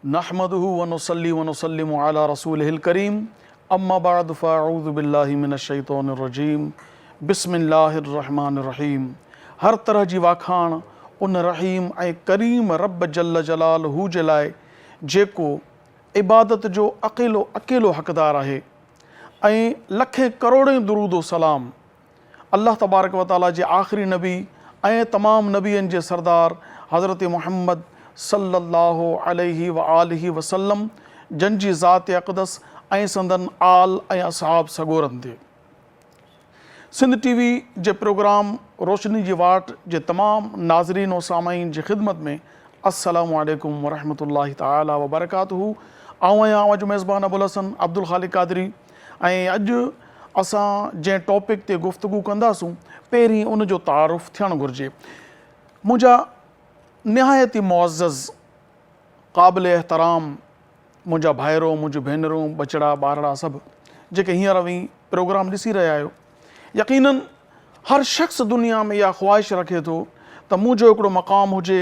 نحمدہ ونصلی ونسلم علی رسولہ الکریم اما بعد فاعوذ باللہ من الشیطان الرجیم بسم اللہ الرحمن الرحیم. ہر طرح جی واکھاण ان رحیم ऐं करीम रब जल जलालहू जे लाइ जेको इबादत जो अकेलो हक़दार आहे ऐं लखे करोड़े दुरूदो सलाम अल्लाह तबारक व ताला जे आख़िरी नबी ऐं तमाम नबियनि जे सरदार हज़रत मुहम्मद सल्लल्लाहु अलैहि व आलिहि वसल्लम जंहिंजी ज़ात अक़दस ऐं संदन आल ऐं असहाब सगोरनि ते. सिंध टीवी जे प्रोग्राम रोशनी जी वाट जे तमाम नाज़रीन और सामाईन जी ख़िदमत में अस्सलामु अलैकुम वरहमतुल्लाहि ताला व बरकातहू. आऊं आहियां जो मेज़बान अबुल हसन अब्दुल ख़ालिक़ क़ादरी ऐं अॼु असां जंहिं टॉपिक ते गुफ़्तगू कंदासूं पहिरीं उन जो तारुफ़ थियणु घुरिजे. मुंहिंजा निहायत ई मुअज़्ज़ज़ क़ाबिल एहतराम मुंहिंजा भाइरो मुंहिंजूं भेनरूं बचड़ा ॿारड़ा सभु जेके हींअर बि प्रोग्राम ॾिसी रहिया आहियो, यकीनन हर शख़्स दुनिया में इहा ख़्वाहिश रखे थो त मुंहिंजो हिकिड़ो मक़ाम हुजे,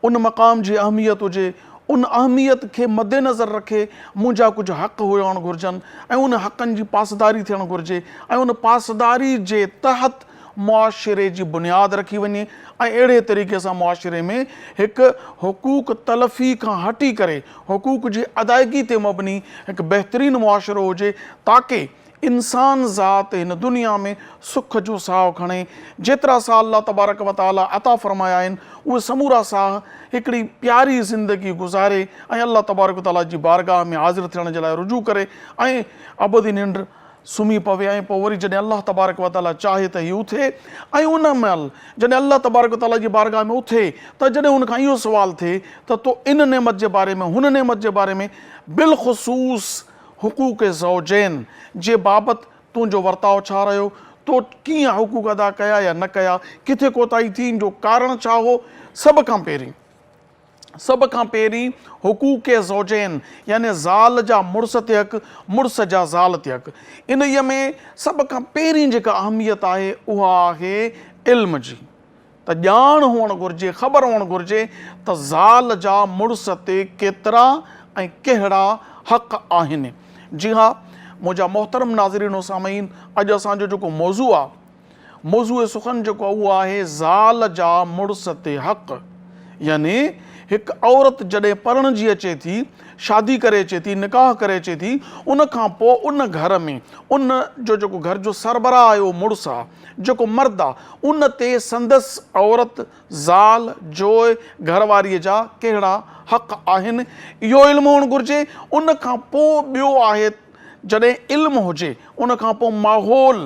उन मक़ाम जी अहमियत हुजे, उन अहमियत खे मद्देनज़र रखे मुंहिंजा कुझु हक़ हुजणु घुरिजनि ऐं उन हक़नि जी पासदारी थियणु घुरिजे ऐं उन पासदारी जे तहत मुआशिरे जी बुनियादु रखी वञे ऐं अहिड़े तरीक़े सां मुआशिरे में हिकु हुकूक तलफ़ी खां हटी करे हुकूक जी अदायगी ते मबनी हिकु बहितरीनु मुआशिरो हुजे ताकी इंसान ज़ात हिन दुनिया में सुख जो साहु खणे. जेतिरा साह अल्लाह तबारक व ताला अता फ़रमाया आहिनि उहे समूरा साह हिकिड़ी प्यारी ज़िंदगी गुज़ारे ऐं अल्लाह तबारक व ताला जी बारगाह में हाज़िर थियण जे लाइ रुजू करे ऐं अबदी निंड सुम्ही पवे ऐं पोइ वरी जॾहिं अल्लाह तबारक व ताला चाहे त हीउ उथे ऐं उन महिल जॾहिं अल्लाह तबारक व ताला जी बारगाह में उथे त जॾहिं उनखां इहो सुवालु थिए त तो इन नेमत जे बारे में हुन नेमत जे बारे में बिलख़ुसूस हुकूक ज़ौजैन जे बाबति तुंहिंजो वर्ताव छा रहियो, तो कीअं हुकूक अदा कया या न कया, किथे कोताही थी, जो कारण छा हो. सभ खां पहिरीं हुकूक ज़ौजैन यानी ज़ाल जा मुड़ुस ते हक़, मुड़ुस जा ज़ाल ते हक़. इन्हीअ में सभ खां पहिरीं जेका अहमियत आहे उहा आहे इल्म जी, त ॼाण हुअणु घुरिजे, ख़बर हुअणु घुरिजे त ज़ाल जा मुड़ुस ते केतिरा ऐं कहिड़ा हक़ आहिनि. जी हा मुंहिंजा मोहतरम नाज़रीन सामीन, अॼु असांजो जेको मौज़ू आहे, मौज़ूअ सुखन जेको उहो आहे ज़ाल जा मुड़ुस ते हक़. यानी हिकु औरत जॾहिं पढ़णजी अचे थी, शादी करे अचे थी, निकाह करे अचे थी, उन खां पोइ उन घर में उन जो जेको घर जो सरबराह आहे उहो मुड़ुसु आहे, जेको मर्द आहे, उन ते संदसि औरत ज़ाल जोइ घरवारीअ जा कहिड़ा हक़ आहिनि इहो इल्मु हुअणु घुरिजे. उन खां पोइ ॿियो आहे जॾहिं इल्मु हुजे उन खां पोइ माहौल,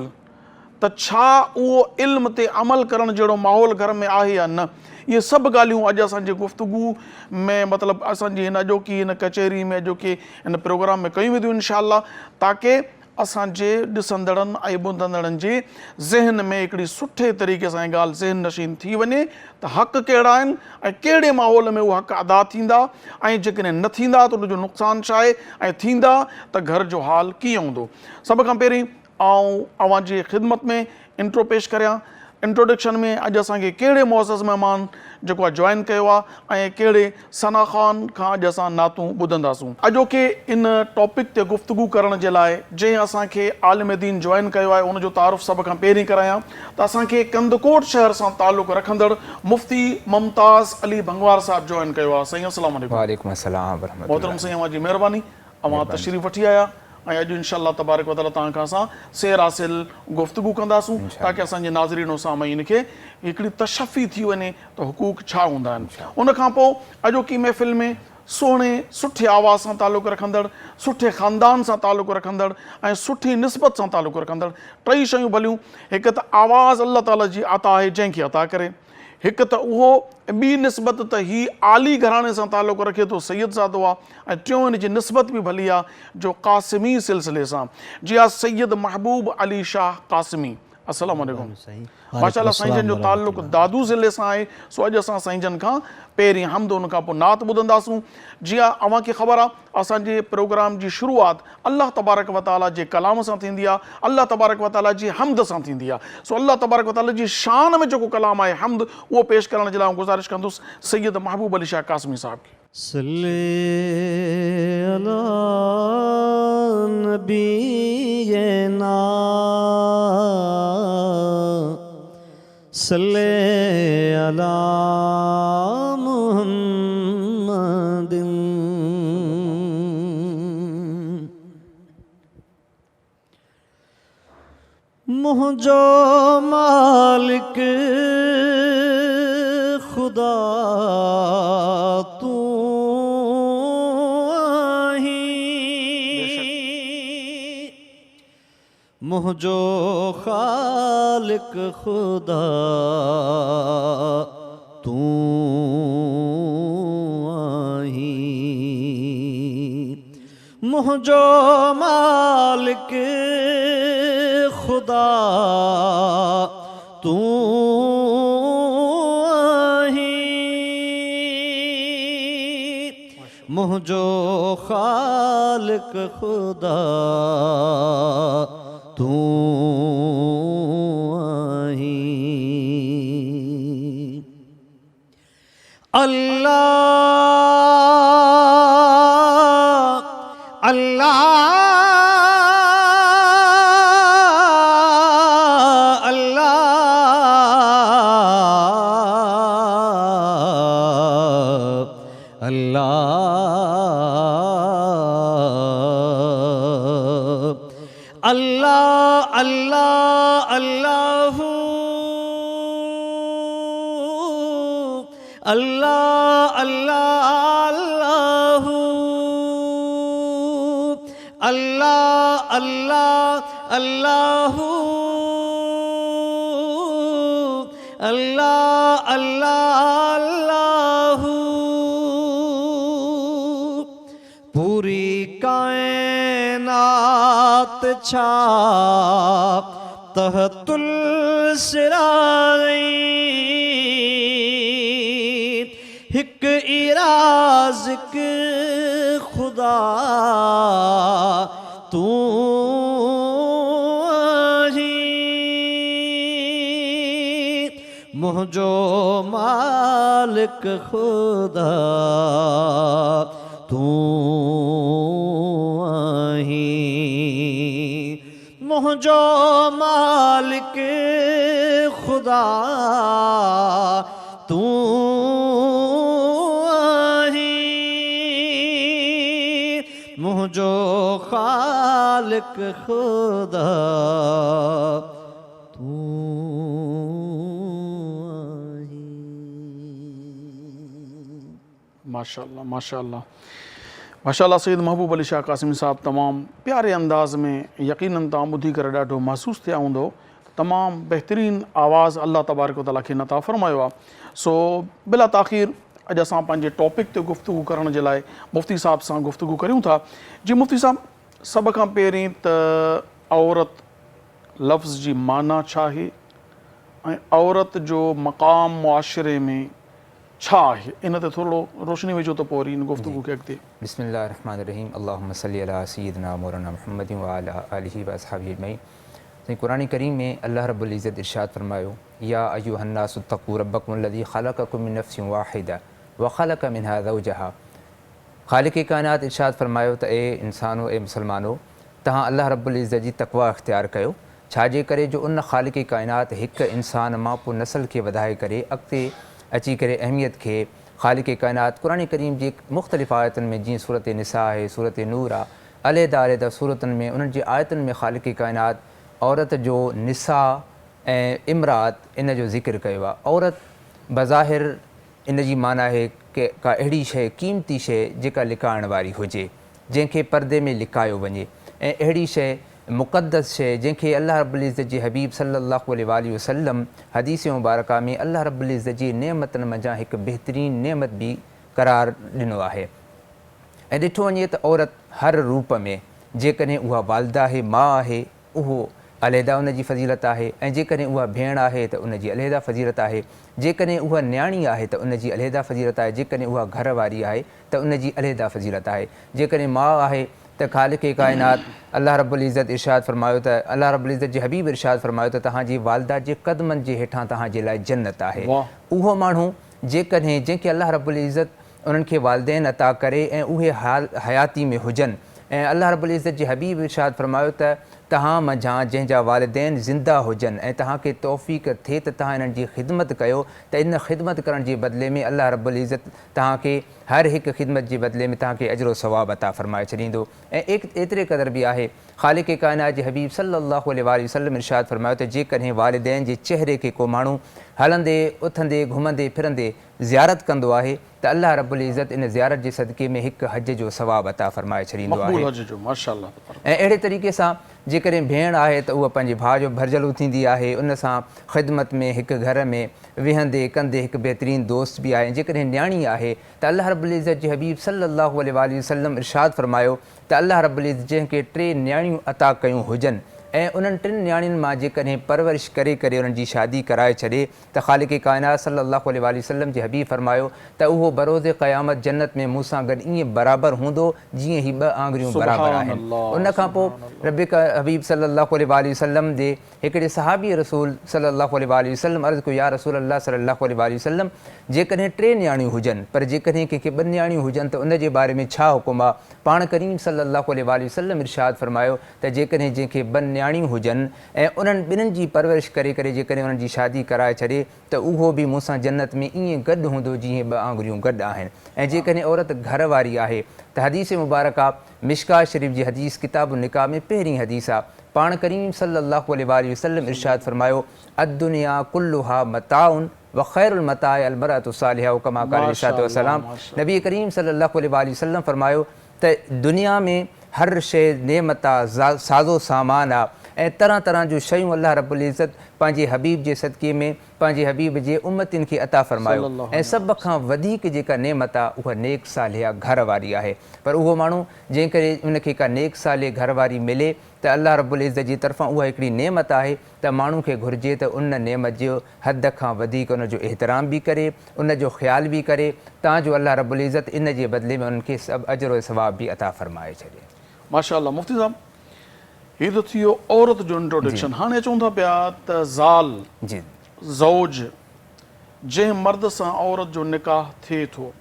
त छा उहो इल्म ते अमल करण जहिड़ो माहौल घर में आहे या न. इहे सभु ॻाल्हियूं अॼु असांजे गुफ़्तगू में मतिलबु असांजी हिन अॼोकी हिन कचहरी में अॼोकी हिन प्रोग्राम में कयूं वेंदियूं इनशाअल्लाह, ताकी असांजे ॾिसंदड़नि ऐं ॿुधंदड़नि जे ज़हन में हिकिड़ी सुठे तरीक़े सां ॻाल्हि ज़हन नशीन थी वञे त हक़ कहिड़ा आहिनि ऐं कहिड़े माहौल में उहे हक़ अदा थींदा ऐं जेकॾहिं न थींदा त उनजो नुक़सानु छा आहे ऐं थींदा त घर जो हाल कीअं हूंदो. सभ खां पहिरीं आउं अव्हां जी ख़िदमत में इंट्रो पेश करियां. इंट्रोडक्शन में अॼु असांखे कहिड़े मुअज़्ज़ज़ महिमान जेको आहे जॉइन कयो आहे ऐं कहिड़े सना ख़ान खां अॼु असां नातूं ॿुधंदासूं. अॼोके इन टॉपिक ते गुफ़्तगू करण जे लाइ जंहिं असांखे आलिम दीन जॉइन कयो आहे उनजो तारुफ़ सभ खां पहिरीं करायां त असांखे कंदकोट शहर सां ताल्लुक़ रखंदड़ मुफ़्ती मुमताज़ अली भंगवार साहिबु जॉइन कयो आहे. साईं अस्सलाम वालेकुम. वालेकुम अस्सलाम वरहमतुल्लाह. मोहतरम साईं अव्हां जी महिरबानी, अव्हां तशरीफ़ वठी आया ऐं अॼु इंशाअल्लाह तबारक व तआला तव्हां खां असां सैर हासिल गुफ़्तगू कंदासूं ताकी असांजे नाज़रीन सामाईन खे हिकिड़ी तशफ़ी थी वञे त हुकूक छा हूंदा आहिनि. उन खां पोइ अॼोकी महफ़िल में सुहिणे सुठे आवाज़ सां ताल्लुक़ रखंदड़, सुठे ख़ानदान सां ताल्लुक़ रखंदड़ ऐं सुठी निस्बत सां ताल्लुक़ रखंदड़ टई शयूं भलियूं. हिकु त आवाज़ अल्लाह ताला जी अता आहे जंहिंखे अता करे, हिकु त उहो ॿी निस्बत त ही आली घराणे सां ताल्लुक़ रखे थो सैयद ज़ादो आहे ऐं टियों हिन जी निस्बत बि भली आहे जो क़ासिमी सिलसिले सां. जी हा सैयद महबूब अली शाह क़ासिमी अस्सलाम वालेकुम। माशाअल्लाह साईं जन जो ताल्लुक़ दादू ज़िले सां आहे, सो अॼु असां साईं जन खां पहिरीं हमद उन खां पोइ नात ॿुधंदासूं। जीअं अव्हांखे ख़बर आहे असांजे प्रोग्राम जी शुरूआत अल्लाह तबारक व ताला जे कलाम सां थींदी आहे, अल्लाह तबारक व ताला जी हमद सां थींदी आहे। सो अल्लाह तबारक व ताला जी शान में जेको कलाम आहे हमद, उहो पेश करण जे लाइ गुज़ारिश कंदुसि सैयद महबूब अली शाह कासमी साहब खे। सल्ले अला नबीना सल्ले अला मुहम्मदिन मुझो मालिक खुदा तू आही मुझो खालिक खुदा तू आही मुझो मालिक खुदा तू मुझो खालिक खुदा तू आही अल्लाह अल्लाह अल्लाह अल्लाह अल्लाहू अल्लाह अल्लाह अल्लाहू अल्लाह अल्लाह अल्लाहू अल्लाह अल्लाह अल्लाहू पूरी कायनात छाप तहतुल सिराई हिक इराज़िक खुदा तू आही मुझो मालिक खुदा तू आही मुझो मालिक खुदा तू आही मुझो खालिक खुदा तू आही। माशाअल्लाह माशाअल्लाह माशाअल्लाह। सैयद महबूब अली शाह कासिमी साहब तमामु प्यारे अंदाज़ में यकीनन तव्हां ॿुधी करे ॾाढो महसूसु थिया हूंदो, तमामु बहितरीनु आवाज़ अल्लाह तबारक व तआला खे नता फ़रमायो आहे। सो बिला ताख़ीर अॼु असां पंहिंजे टॉपिक ते गुफ़्तगू करण जे लाइ मुफ़्ती साहब सां गुफ़्तगू करियूं था। जी मुफ़्ती साहब, सभ खां पहिरीं त औरत लफ़्ज़ जी माना छा आहे ऐं औरत जो मक़ाम मुआशिरे में छा आहे, इन ते थोरो रोशनी विझो त पोइ वरी इन गुफ़्तगू खे अॻिते। बिस्मिल्लाहिर्रहमानिर्रहीम अल्लाहुम्मा सल्ली अला सय्यिदिना मौलाना मुहम्मद व अला आलिहि व अस्हाबिहि अजमईन। तो कुरान करीम में अल्लाह रब्बुल इज़्ज़त इरशाद फरमायो, या अय्युहन्नासु तक़ू रब्बकुमुल्लज़ी ख़लक़कुम मिन नफ़्सिन वाहिदा व ख़लक़ मिनहा ज़ौजहा। ख़ालिक़ कायनात इरशाद फरमायो त ए इंसानो, ए मुसलमानो, तहां अल्लाह रब्बुल इज़्ज़त जी तक़वा इख़्तियार कयो। छाजे करे जो उन ख़ालिक़ कायनात हिकु इंसान मां पोइ नस्ल खे वधाए करे अॻिते अची करे अहमियत खे ख़ालिक़ कायनात कुरान करीम जी मुख़्तलिफ़ आयतुनि में, जीअं सूरत निसा आहे, सूरत नूर आहे, अलहदा अलहदा सूरतुनि में, उन्हनि जी आयतुनि में ख़ालिक़ कायनात औरत जो निसा ऐं इमरात इन जो ज़िक्र कयो आहे। औरत बज़ाहिर इन जी माना आहे की का अहिड़ी शइ, क़ीमती शइ जेका लिकाइण वारी हुजे, जंहिंखे पर्दे में लिकायो वञे, ऐं अहिड़ी शइ मुक़द्दस शइ जंहिंखे अल्लाह रब्बुल इज़्ज़त जी हबीब सल्लल्लाहु अलैहि वसल्लम हदीस मुबारका में अल्लाह रब्बुल इज़्ज़त जी नेमतनि मंझां हिकु बहितरीनु नेमत बि क़रार ॾिनो आहे। ऐं ॾिठो वञे त औरत हर रूप में, जेकॾहिं उहा वालिदा आहे, माउ आहे, उहो अलहदा उन जी फ़ज़ीलत आहे, ऐं जेकॾहिं उहा भेण आहे त उन जी अलहदा फ़ज़ीलत आहे, जेकॾहिं उहा न्याणी आहे त उन जी अलहदा फ़ज़ीलत आहे, जेकॾहिं उहा घर वारी आहे त उन जी अलहदा फ़ज़ीलत आहे, जेकॾहिं माउ आहे त ख़ालिक़ काइनात अल्लाह रब्बुल इज़्ज़त इरशाद फ़रमायो त अल्लाह रब्बुल इज़्ज़त जे हबीब इरशाद फ़रमायो त तव्हांजी वालिदा जे क़दमनि जे हेठां तव्हांजे लाइ जन्नत आहे। उहो माण्हू जेकॾहिं जंहिंखे अल्लाह रब्बुल इज़्ज़त उन्हनि खे वालिदैन अता करे ऐं उहे हयाती में हुजनि, ऐं अल्लाह रब्बुल इज़्ज़त जे हबीब इरशाद फ़रमायो त तव्हां मंझां जंहिंजा वालिदैन ज़िंदा हुजनि ऐं तव्हांखे तौफ़ीक़ थिए त तव्हां इन्हनि जी ख़िदमत कयो त इन ख़िदमत करण जे बदिले में अल्लाह रब्बुल इज़्ज़त तव्हांखे हर हिकु ख़िदमत जे बदिले में तव्हांखे अजरो सवाब अता फ़रमाए छॾींदो। ऐं एतिरे क़दुरु बि आहे, ख़ालिक़ काइनात जे हबीब सल्लल्लाहु अलैहि वसल्लम इरशाद फ़रमायो त जेकॾहिं वालिदैन जे चहिरे खे को माण्हू हलंदे उथंदे घुमंदे फिरंदे ज़ियारत कंदो आहे त अल्लाह रब्बुल इज़्ज़त इन ज़ियारत जे सदक़े में हिकु हज जो सवाब अता फ़रमाए छॾींदो आहे। ऐं अहिड़े तरीक़े सां जेकॾहिं भेण आहे त उहा पंहिंजे भाउ जो भरिजलू थींदी आहे, उन सां ख़िदमत में हिकु घर में विहंदे कंदे हिकु बहितरीनु दोस्त बि आहे। जेकॾहिं न्याणी आहे त अल्लाह रब्बुल इज़्ज़त जे हबीब सल्लल्लाहु अलैहि वसल्लम इरशाद फ़रमायो त अल्लाह रब्बुल इज़्ज़त जंहिंखे 3 न्याणियूं अता कयूं हुजनि ऐं उन्हनि 3 न्याणियुनि मां जेकॾहिं परवरिश करे उन्हनि जी शादी कराए छॾे त ख़ालिक़ काइनात सल्लल्लाहु अलैहि वसल्लम जे हबीब फ़रमायो त उहो बरोज़े क़यामत जन्नत में मूंसां गॾु ईअं बराबरि हूंदो जीअं ही 2 आङुरियूं बराबरि आहिनि। उन खां पोइ रब हबीब सल्लल्लाहु अलैहि वसल्लम जे हिकिड़े सहाबी रसूल सल्लल्लाहु अलैहि वसल्लम अर्ज़ु कयो, या रसूल अल्लाह सल्लल्लाहु अलैहि वसल्लम जेकॾहिं 3 न्याणियूं हुजनि पर जेकॾहिं कंहिंखे 2 न्याणियूं हुजनि त उन जे बारे में छा हुकुम आहे? पाण करीम सल्लल्लाहु अलैहि वसल्लम इरशाद फ़रमायो त जेकॾहिं जंहिंखे 2 न्याणियूं हुजनि ऐं उन्हनि 2 जी परवरिश करे जेकॾहिं उन्हनि जी शादी कराए छॾे त उहो बि मूंसां जन्नत में ईअं गॾु हूंदो जीअं 2 आङुरियूं गॾु आहिनि। ऐं जेकॾहिं औरत घर वारी आहे त हदीस मुबारक आहे, मिशकात शरीफ़ जी हदीस किताब निकाह में पहिरीं हदीस आहे। पाण करीम सल्लल्लाहु अलैहि वसल्लम इरशाद फ़रमायो अद्दुनिया कुल्लुहा मताउन व ख़ैरुल मताए अल मरअतु सालिहा कमा क़ाल वसलाम। नबी करीम सल्लल्लाहु अलैहि वसल्लम फ़रमायो त दुनिया में हर शइ नेमत आहे, साज़ो सामान आहे ऐं तरह तरह जूं शयूं अल्लाह रब्बुल इज़्ज़त पंहिंजे हबीब जे सदक़े में पंहिंजे हबीब जे उम्मतियुनि खे अता फ़रमायो। ऐं सभ खां वधीक जेका नेमत आहे उहा नेक सालिहा घर वारी आहे। पर उहो माण्हू जंहिं करे उनखे का नेक सालिह घर वारी मिले त अल्लाह रब्बुल इज़्ज़त जी तरफ़ां उहा हिकिड़ी नेमत आहे त माण्हू खे घुरिजे त उन नेमत जो हद खां वधीक उन जो एहतराम बि करे, उन जो ख़्याल बि करे, तांजो अल्लाह रब्बुल इज़्ज़त इन जे बदिले में उन्हनि खे सभु अजर सवाब बि अता फ़रमाए छॾे। माशाअल्लाह मुफ़्ती साहब, हीअ त थी वियो औरत जो इंट्रोडक्शन। हाणे अचूं था पिया त ज़ाल जी ज़ौज जंहिं मर्द सां औरत जो निकाह थिए थो,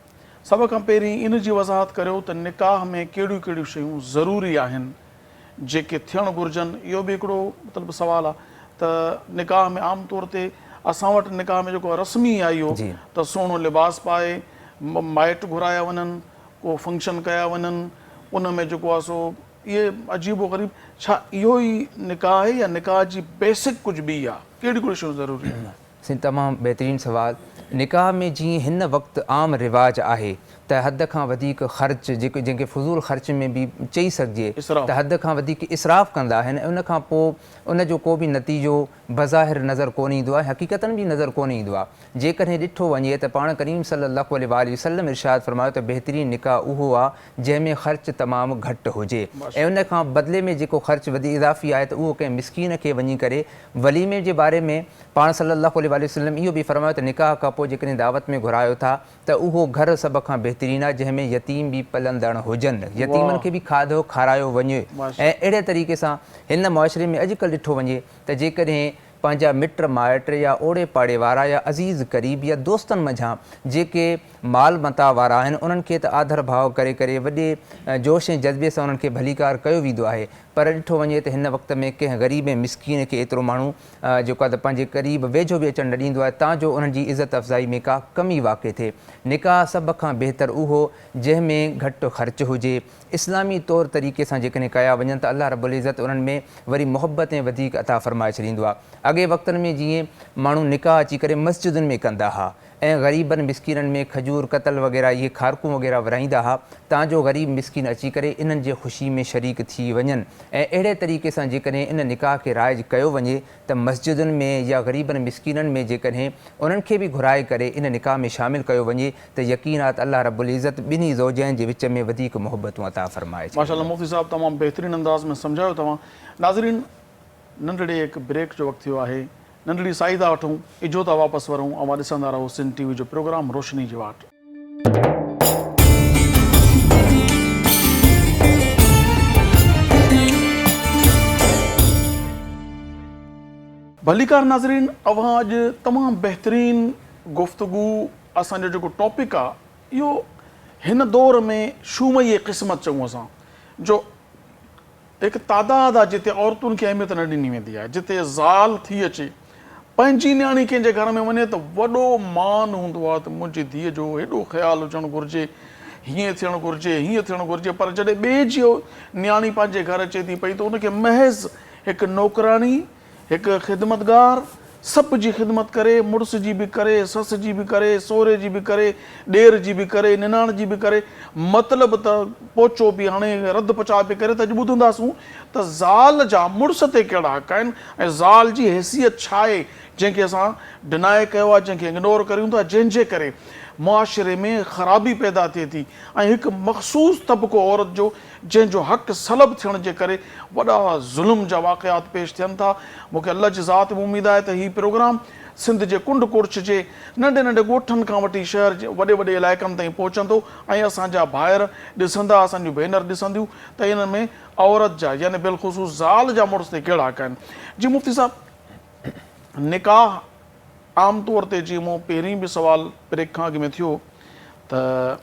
सभ खां पहिरीं इन जी वज़ाहत करियो त निकाह में कहिड़ियूं कहिड़ियूं शयूं ज़रूरी आहिनि जेके थियणु घुरिजनि। इहो बि हिकिड़ो मतिलबु सुवालु आहे त निकाह में आम तौर ते असां वटि निकाह में जेको रस्मी आहे इहो त सुहिणो लिबास पाए, माइट घुराया वञनि, को फंक्शन कया वञनि, उन में जेको आहे सो इहे अजीबो ग़रीब। छा इहो ई निकाह आहे या निकाह जी बेसिक कुझु ॿी आहे? कहिड़ी कहिड़ी शयूं ज़रूरी आहिनि? तमामु बहितरीनु सुवाल। निकाह में जीअं हिन वक़्तु आम रिवाज आहे त हद खां वधीक ख़र्च जेको जंहिंखे फज़ूल ख़र्च में बि चई सघिजे त हद खां वधीक इसराफ़ कंदा आहिनि। उन खां पोइ उन जो को बि नतीजो बज़ाहिर नज़र कोन ईंदो आहे, हक़ीक़तनि बि नज़र कोन ईंदो आहे। जेकॾहिं ॾिठो वञे त पाण करीम सल्लल्लाहु अलैहि वसल्लम इरशाद फ़रमायो त बहितरीनु निकाह उहो आहे जंहिंमें ख़र्च तमामु घटि हुजे ऐं उन खां बदिले में जेको ख़र्च वधी इज़ाफ़ी आहे त उहो कंहिं मिसकीन खे वञी करे वलीमे जे बारे में पाण सल्लल्लाहु अलैहि वसल्लम इहो बि फ़रमायो त निकाह खां पोइ जेकॾहिं दावत में घुरायो था त उहो घर सभ खां बहितरीनु आहे जंहिंमें यतीम बि पलंदड़ हुजनि, यतीमनि खे बि खाधो खारायो वञे। ऐं अहिड़े तरीक़े सां हिन मुआशिरे में अॼुकल्ह ॾिठो वञे त जेकॾहिं पंहिंजा मिट माइट या ओड़े पाड़े वारा या अज़ीज़ क़रीब या दोस्तनि मंझां जेके माल मता वारा आहिनि उन्हनि खे त आदर भाव करे वॾे जोश ऐं जज़्बे सां उन्हनि खे भलीकार कयो वेंदो आहे। पर ॾिठो वञे त हिन वक़्त में कंहिं ग़रीब ऐं मिसकीन खे एतिरो माण्हू जेको आहे त पंहिंजे क़रीब वेझो बि अचणु न ॾींदो आहे तांजो उन्हनि जी इज़त अफ़ज़ाई में का कमी वाक़ई थिए। निकाह सभ खां बहितर उहो जंहिंमें घटि ख़र्च हुजे, इस्लामी तौर तरीक़े सां जेकॾहिं कया वञनि त अल्लाह रब्बुल इज़्ज़त उन्हनि में वरी मुहबत ऐं वधीक अता फ़रमाए छॾींदो आहे। अॻे वक़्तनि में जीअं माण्हू निकाह अची करे मस्जिदुनि में कंदा हुआ ऐं ग़रीबनि मिसकीननि में खजूर कतल वग़ैरह इहे खारकूं वग़ैरह विराईंदा हुआ तांजो ग़रीब मिसकीन अची करे इन्हनि जे ख़ुशी में शरीक थी वञनि। ऐं अहिड़े तरीक़े सां जेकॾहिं इन निकाह खे राइज कयो वञे त मस्जिदुनि में या ग़रीबनि मिसकीननि में जेकॾहिं उन्हनि खे बि घुराए करे इन निकाह में शामिलु कयो वञे त यकीनात अल्लाह रब्बुल इज़्ज़त ॿिन्ही ज़ौजैन जे विच में वधीक मुहबतूं अता फ़रमाए। माशाअल्लाह मुफ़्ती साहब तमामु बहितरीनु अंदाज़ में सम्झायो तव्हां। नाज़रीन, नंढड़े हिकु ब्रेक जो वक़्तु थियो आहे, नंढड़ी साई था वठूं, इजो था वापसि वरूं, ऐं ॾिसंदा रहो सिंध टीवी जो प्रोग्राम रोशनी जी वाट। भलीकार नाज़रीन, अवां अॼु तमामु बहितरीन गुफ़्तगू असांजो जेको टॉपिक आहे इहो हिन दौर में शूमई क़िस्मत चऊं असां, जो हिकु तादादु आहे जिते औरतुनि खे अहमियत न ॾिनी वेंदी आहे, जिते ज़ाल थी अचे पंहिंजी न्याणी कंहिंजे घर में वञे त वॾो मान हूंदो आहे त मुंहिंजी धीअ जो हेॾो ख़्यालु हुजणु घुरिजे, हीअं थियणु घुरिजे, हीअं थियणु घुरिजे। पर जॾहिं ॿिए जी न्याणी पंहिंजे घर अचे थी पई त उनखे महज़ हिकु नौकराणी, हिकु ख़िदमतगार, सभ जी ख़िदमत करे, मुड़ुस जी बि करे, सस जी बि करे, सहुरे जी बि करे, ॾेर जी बि करे, निणान जी बि करे, मतिलबु त पोचो बि हाणे रद पचा बि करे। त अॼु ॿुधंदासूं त ज़ाल जा मुड़ुस ते कहिड़ा हक़ आहिनि ऐं ज़ाल जी हैसियत छा आहे जंहिंखे असां डिनाए कयो आहे, जंहिंखे इग्नोर करियूं था, जंहिंजे करे मुआशिरे में ख़राबी पैदा थिए थी ऐं हिकु मख़सूस तबिको औरत जो जंहिंजो हक़ सलब थियण जे करे वॾा ज़ुल्म जा वाक़ियात पेश थियनि था। मूंखे अल्लाह जी ज़ात में उमेद आहे त हीउ प्रोग्राम सिंध जे कुंड कुड़छ जे नंढे नंढे ॻोठनि खां वठी शहर जे वॾे वॾे इलाइक़नि ताईं पहुचंदो ऐं असांजा भाइर ॾिसंदा, असांजूं भेनर ॾिसंदियूं त इन में औरत जा यानी बिलख़ुसूस ज़ाल जा मुड़ुस ते कहिड़ा हक़ आहिनि। जी मुफ़्ती साहब, निकाह आम तौर ते जीअं मूं पहिरीं बि सुवाल ब्रेक खां अॻु में थियो त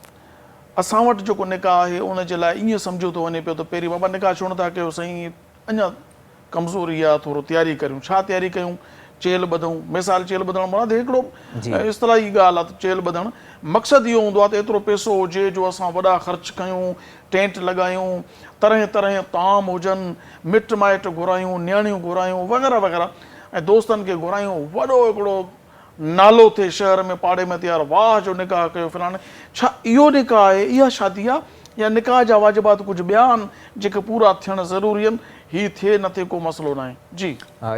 असां वटि जेको निकाह आहे उन जे लाइ ईअं सम्झो थो वञे पियो त पहिरीं बाबा निकाह छो नथा कयो साईं, अञा कमज़ोरी आहे, थोरो तयारी करियूं। छा तयारी कयूं? चेल ॿधूं। मिसाल चेल ॿधणु मुराद हिकिड़ो इस्तिलाही ॻाल्हि आहे त चेल ॿधणु मक़सदु इहो हूंदो आहे त एतिरो पैसो हुजे जो असां वॾा ख़र्च कयूं, टेंट लॻायूं, तरह तरह ताम हुजनि, मिट माइट घुरायूं, नियाणियूं घुरायूं वग़ैरह वग़ैरह, ऐं दोस्तनि खे घुरायूं, वॾो हिकिड़ो नालो थिए शहर में पाड़े में तयारु, वाह जो निकाह कयो फलाणे। छा इहो निकाह आहे, इहा शादी आहे या निकाह जा वाजिबात कुझु ॿिया आहिनि जेके पूरा थियणु ज़रूरी आहिनि? हीउ थिए न थिए को मसइलो न आहे। जी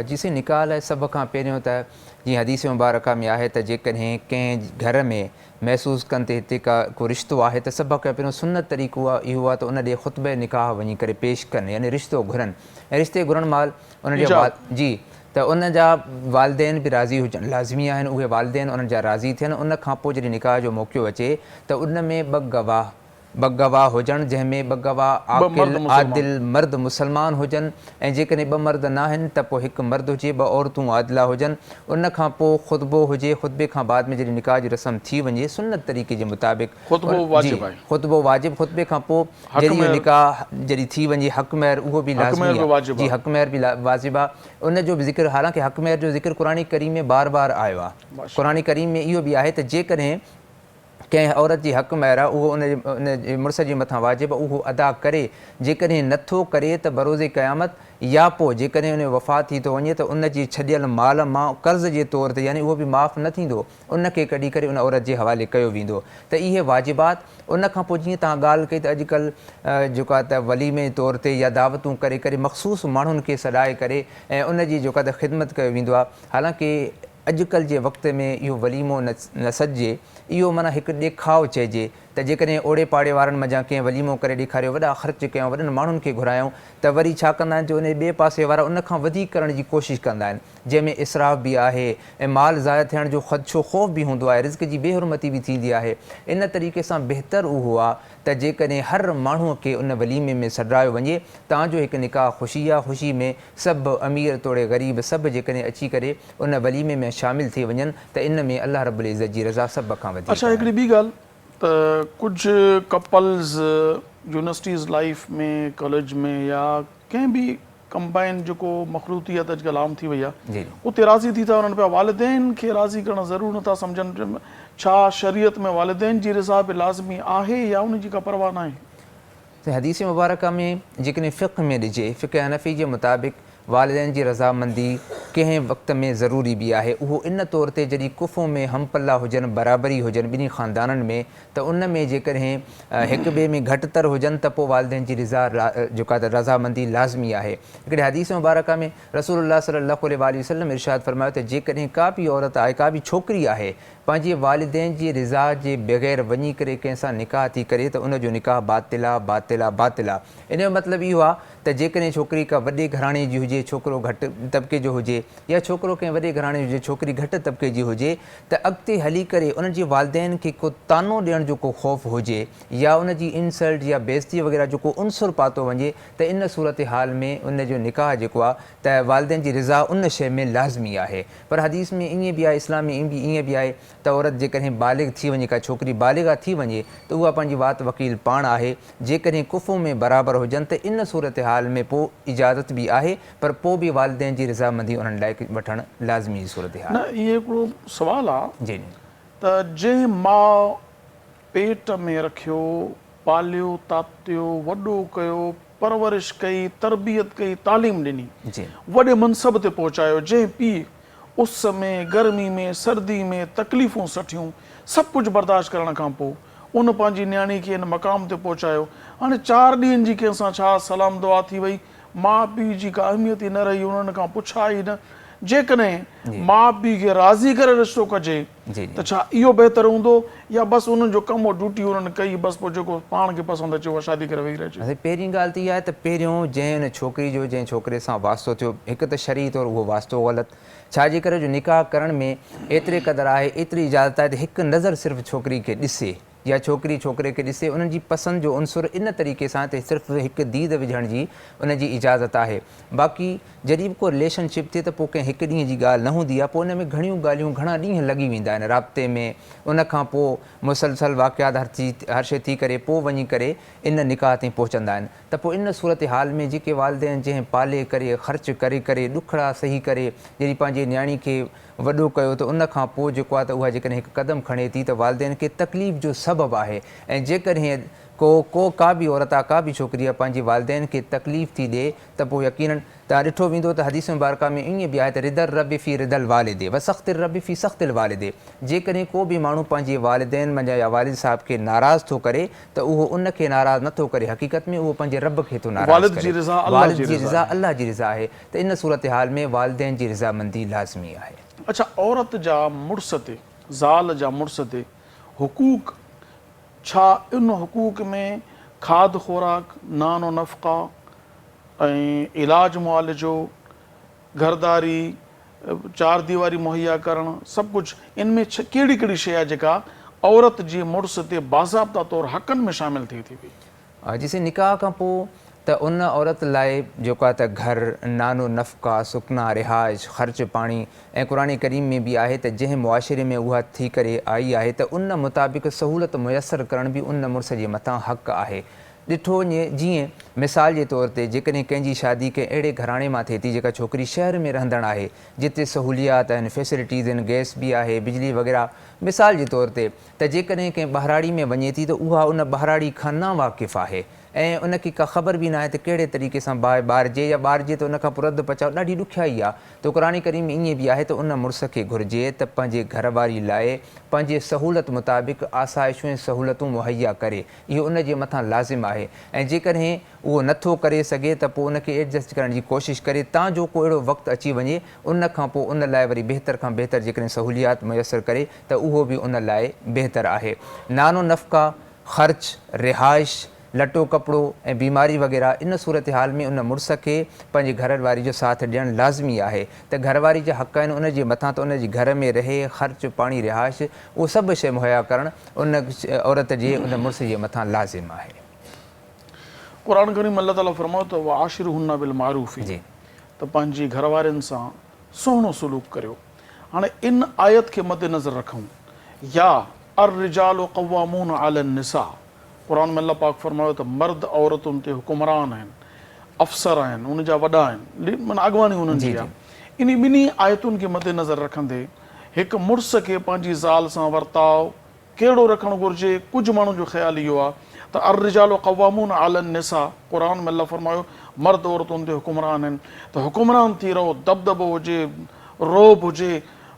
जिसे निकाह लाइ सभ खां पहिरियों त जीअं हदीस मुबारका में आहे त जेकॾहिं कंहिं घर में महसूसु कनि त हिते को रिश्तो आहे त सभ खां पहिरियों सुन्नत तरीक़ो आहे इहो आहे त उन ॾे ख़ुतबे निकाह वञी करे पेश कनि, यानी रिश्तो घुरनि, ऐं रिश्ते घुरण महिल उन जी त उन जा वालिदैन बि राज़ी हुजनि लाज़मी आहिनि, उहे वालिदैन उन्हनि जा राज़ी थियनि। उन खां पोइ जॾहिं निकाह जो मौक़ो अचे त उन में ॿ गवाह हुजनि, जंहिंमें ॿ गवाह आदिल मर्द मुसलमान हुजनि, ऐं जेकॾहिं ॿ मर्द न आहिनि त पोइ हिकु मर्द हुजे, ॿ औरतूं आदिला हुजनि। उन खां पोइ ख़ुतबो हुजे, ख़ुतबे खां बाद में जॾहिं निकाह जी रस्म थी वञे सुन्नत तरीक़े जे मुताबिक़ ख़ुतबो वाजिबु, ख़ुतबे खां पोइ जॾहिं इहो निकाह जॾहिं थी वञे हक़ महर उहो बि लाज़मी आहे। जी हक़ महर बि वाजिबु आहे, उन जो बि ज़िक्र, हालांकि हक़ महर जो ज़िक्र क़ुरान करीम में बार बार आयो आहे। क़ुरान करीम में इहो बि आहे त जेकॾहिं कंहिं औरत जी हक़ महर आहे उहो उन मुड़ुस जे मथां वाजिबु उहो अदा करे, जेकॾहिं नथो करे त बरोज़े क़यामत या पोइ जेकॾहिं उन वफ़ात थी थो वञे त उन जी छॾियल माल मां कर्ज़ जे तौर ते यानी उहो बि माफ़ु न थींदो, उनखे कढी करे उन औरत जे हवाले कयो वेंदो। त इहे वाजिबात उन खां पोइ जीअं तव्हां ॻाल्हि कई त अॼुकल्ह जेको आहे त वलीमे तौर ते या दावतूं करे करे मख़सूस माण्हुनि खे सॾाए करे ऐं उन जी जेको आहे त ख़िदमत कयो वेंदो आहे। हालांकि अॼुकल्ह जे वक़्त में इहो वलीमो न सॾिजे, इहो माना हिकु ॾेखाव चइजे त जेकॾहिं ओड़े पाड़े वारनि मंझां कंहिं वलीमो करे ॾेखारियो, वॾा ख़र्च कयूं, वॾनि माण्हुनि खे घुरायूं, त वरी छा कंदा आहिनि जो उन ॿिए पासे वारा उन खां वधीक करण जी कोशिशि कंदा आहिनि, जंहिंमें इसराफ़ बि आहे ऐं माल ज़ाया थियण जो ख़दशो ख़ौफ़ बि हूंदो आहे, रिज़्क़ जी बेहुरमती बि थींदी आहे। इन तरीक़े सां बहितर उहो आहे त जेकॾहिं हर माण्हूअ खे उन वलीमे में सॾायो वञे, तव्हांजो हिकु निकाह ख़ुशी आहे, ख़ुशी में सभु अमीर तोड़े ग़रीब सभु जेकॾहिं अची करे उन वलीमे में शामिलु थी वञनि त इन में अल्लाह रब्बुल इज़्ज़त जी रज़ा सभ खां वधीक। अच्छा, हिकिड़ी ॿी ॻाल्हि त कुझु कपल्स यूनिवर्सिटीज़ लाइफ में, कॉलेज में या कंहिं बि कंबाइन जेको मखलूतियत अॼुकल्ह आम थी वई आहे उते राज़ी थी था वञनि पिया, वालिदैन खे राज़ी करणु ज़रूरु नथा सम्झनि। छा शरीयत में वालिदैन जी रिज़ा बि लाज़मी आहे या उन जी का परवाह न आहे? त हदीस मुबारका में जेकॾहिं फ़िक़्ह में ॾिजे, फ़िक़्ह हनफ़ी जे मुताबिक़ वालिदैन जी रज़ामंदी कंहिं वक़्त में ज़रूरी बि आहे। उहो इन तौर ते जॾहिं कुफ़ो में हमपल्ला हुजनि, बराबरी हुजनि ॿिन्ही ख़ानदाननि में, त उन में जेकॾहिं हिक ॿिए में घटितर हुजनि त पोइ वालिदैन जी जेका त रज़ामंदी लाज़मी आहे। हिकिड़े हदीस मुबारक में रसूलुल्लाह सल्लल्लाहु अलैहि वसल्लम इरशाद फरमायो त जेकॾहिं का बि औरत आहे, का बि छोकिरी आहे, पंहिंजे वालिदैन जी रिज़ा जे बग़ैर वञी करे कंहिंसां निकाह थी करे त उनजो निकाह बातिल आहे, बातिल आहे, बातिल आहे। इन जो मतिलबु इहो आहे त जेकॾहिं छोकिरी का वॾे घराणे जी हुजे, छोकिरो घटि तबिके जो हुजे, या छोकिरो कंहिं वॾे घराणे जी हुजे, छोकिरी घटि तबिके जी हुजे, त अॻिते हली करे उन्हनि जे वालिदैन खे को तानो ॾियण जो को ख़ौफ़ हुजे या उनजी इंसल्ट या बेइज़ती वग़ैरह जो को उनसुर पातो वञे, त इन सूरत हाल में उनजो निकाह जेको आहे त वालिदैन जी रिज़ा उन शइ में लाज़मी आहे। पर हदीस में ईअं बि आहे, इस्लाम में ईअं बि आहे त औरत जेकॾहिं बालिग़ थी वञे, का छोकिरी बालिग़ा थी वञे, त उहा पंहिंजी वात वकील पाण आहे। जेकॾहिं कुफ़ो में बराबरि हुजनि त इन सूरत हाल में पोइ इजाज़त बि आहे, पर पोइ बि वालिदैन जी रज़ामंदी उन्हनि लाइ वठणु लाज़मी सूरत हाल। न इहे हिकिड़ो सुवालु आहे जी त जंहिं माउ पेट में रखियो, पालियो, तातियो, वॾो कयो, परवरिश कई, तरबियत कई, तालीम ॾिनी, जी वॾे मनसब ते पहुचायो, जंहिं पीउ उस में, गर्मी में, सर्दी में तकलीफ़ूं सठियूं, सभु कुझु बर्दाश्त करण खां पोइ उन पंहिंजी न्याणी खे हिन मक़ाम ते पहुचायो, हाणे 4 ॾींहंनि जी कंहिंसां छा सलाम दुआ थी वई, माउ पीउ जी का अहमियत ई न रही, उन्हनि खां पुछा ई न। जेकॾहिं माउ पीउ खे राज़ी करे रिश्तो कजे त छा इहो बहितर हूंदो, या बसि उन्हनि जो कमु ड्यूटी उन्हनि कई, बसि पोइ जेको पाण खे पसंदि अचे उहा शादी करे वेही रहिजे? पहिरीं ॻाल्हि त इहा आहे त पहिरियों जंहिं हुन छोकिरी जो जंहिं छोकिरे सां वास्तो थियो, हिकु त शरई तौरु उहो वास्तो ग़लति, छाजे करे जो निकाह करण में एतिरे क़दुरु आहे, एतिरी इजाज़त आहे त हिकु नज़र सिर्फ़ु छोकिरी खे ॾिसे या छोकिरी छोकिरे खे ॾिसे, उन्हनि जी पसंदि जो उनसुर इन तरीक़े सां त सिर्फ़ु हिकु दीद विझण जी उनजी इजाज़त आहे। बाक़ी जॾहिं बि को रिलेशनशिप थिए त पोइ कंहिं हिकु ॾींहं जी ॻाल्हि न हूंदी आहे, पोइ उन में घणियूं ॻाल्हियूं घणा ॾींहं लॻी वेंदा आहिनि राब्ते में। उन खां पोइ मुसलसल वाक़ियात हर शइ थी करे पोइ वञी करे इन निकाह ताईं पहुचंदा आहिनि। त पोइ इन सूरत हाल में जेके वालिदैन जंहिं पाले करे, ख़र्च करे करे, ॾुखड़ा सही करे जॾहिं पंहिंजे न्याणी खे वॾो कयो, त उन खां पोइ जेको आहे त उहा जेकॾहिं हिकु क़दम खणे थी त वालिदैन खे तकलीफ़ जो सबबु आहे। ऐं जेकॾहिं का बि औरत आहे, का बि छोकिरी आहे, पंहिंजे वालिदैन खे तकलीफ़ थी ॾिए त पोइ यकीनन तव्हां ॾिठो वेंदो त हदीस मुबारक में ईअं बि आहे त रिदल रब फ़ी रिदल वालिदे व सख़्तिल रब फ़ी सख़्तिल वालिदे। जेकॾहिं को बि माण्हू पंहिंजे वालिदैन मंझि या वालिद साहिब खे नाराज़ थो करे त उहो उनखे नाराज़ नथो करे, हक़ीक़त में उहो पंहिंजे रब खे थो नाराज़ करे। वालिद जी रिज़ा अल्लाह जी रिज़ा आहे। त इन सूरत हाल में वालिदैन जी रज़ामंदी लाज़मी आहे। अच्छा, औरत जा मुड़ुस ते, ज़ाल जा मुड़ुस ते हुकूक छा? इन हुकूक में खाद ख़ुराक, नानो नफ़क़ा ऐं इलाज मुआलिजो, घरदारी, 4 दीवारी मुहैया करणु, सभु कुझु इन में कहिड़ी कहिड़ी शइ आहे जेका औरत जी मुड़ुस ते बाज़ाब्ता तौरु हक़नि में शामिल थिए थी पई? जिसे निकाह खां पोइ त उन औरत लाइ जेको आहे त घर, नानो नफ़क़ा, सुकना, रिहाइश, ख़र्च पाणी, ऐं क़ुरान करीम में बि आहे त जंहिं मुआशिरे में उहा थी करे आई आहे त उन मुताबिक़ सहूलियत मुयसरु करण बि उन मुड़ुस जे मथां हक़ु आहे। ॾिठो वञे जीअं मिसाल जे तौर ते जेकॾहिं कंहिंजी शादी कंहिं अहिड़े घराणे मां थिए थी जेका छोकिरी शहर में रहंदड़ आहे, जिते सहूलियात आहिनि, फैसिलिटीज़ आहिनि, गैस बि आहे, बिजली वग़ैरह, मिसाल जे तौर ते त जेकॾहिं कंहिं ॿाहिराड़ी में वञे थी त उहा उन ॿाहिराड़ी खां न वाक़िफ़ आहे ऐं उनखे का ख़बर बि न आहे त कहिड़े तरीक़े सां ॿारिजे या ॿारिजे त उनखां पोइ रद पचाव ॾाढी ॾुखियाई आहे। त क़ुरान करीम में ईअं बि आहे त उन मुड़ुस खे घुरिजे त पंहिंजे घरवारी लाइ पंहिंजे सहूलियत मुताबिक़ आसाइशूं ऐं सहूलियतूं मुहैया करे, इहो उनजे मथां लाज़िम आहे। ऐं जेकॾहिं उहो नथो करे सघे त पोइ उनखे एडजस्ट करण जी कोशिशि करे, ताजो को अहिड़ो वक़्तु अची वञे उन खां पोइ उन लाइ वरी बहितर खां बहितर जेकॾहिं सहूलियात मुयसरु करे त उहो बि उन लाइ बहितर आहे। नानो नफ़क़ा, ख़र्च, रिहाइश, लटो कपिड़ो ऐं बीमारी वग़ैरह, इन सूरत हाल में उन मुड़ुस खे पंहिंजे घरवारी जो साथ ॾियणु लाज़मी आहे। त घरवारी जा हक़ आहिनि उनजे मथां त उनजे घर में रहे, ख़र्च पाणी, रिहाइश, उहो सभु शइ मुहैया करणु उन औरत जे उन मुड़ुस जे मथां लाज़िम आहे। क़ुरान करीम अल्लाह ताला फरमायो त वाशिरुहुन्ना बिल मारूफ़, त पंहिंजी घरवारनि सां सुहिणो सलूक करियो। हाणे इन आयत खे मद्देनज़र रखूं, या अर रिजालु क़व्वामून अलन निसा, क़ुरान में अल्लाह पाक फरमायो त मर्द औरतुनि ते हुकुमरान आहिनि, अफ़सर आहिनि, उन जा वॾा आहिनि, माना अॻवानी उन्हनि जी आहे। इन ॿिन्ही आयतुनि खे मद्देनज़र रखंदे हिकु मुड़ुस खे पंहिंजी ज़ाल सां वर्ताव कहिड़ो रखणु घुरिजे, कुझु माण्हुनि जो ख़्यालु इहो आहे त अर रिजालु क़व्वामून अलन निसा, क़ुरान में अल्लाह फरमायो मर्द औरतुनि ते हुकुमरान आहिनि त हुकुमरान थी रहो, दबदबो हुजे, रोब हुजे,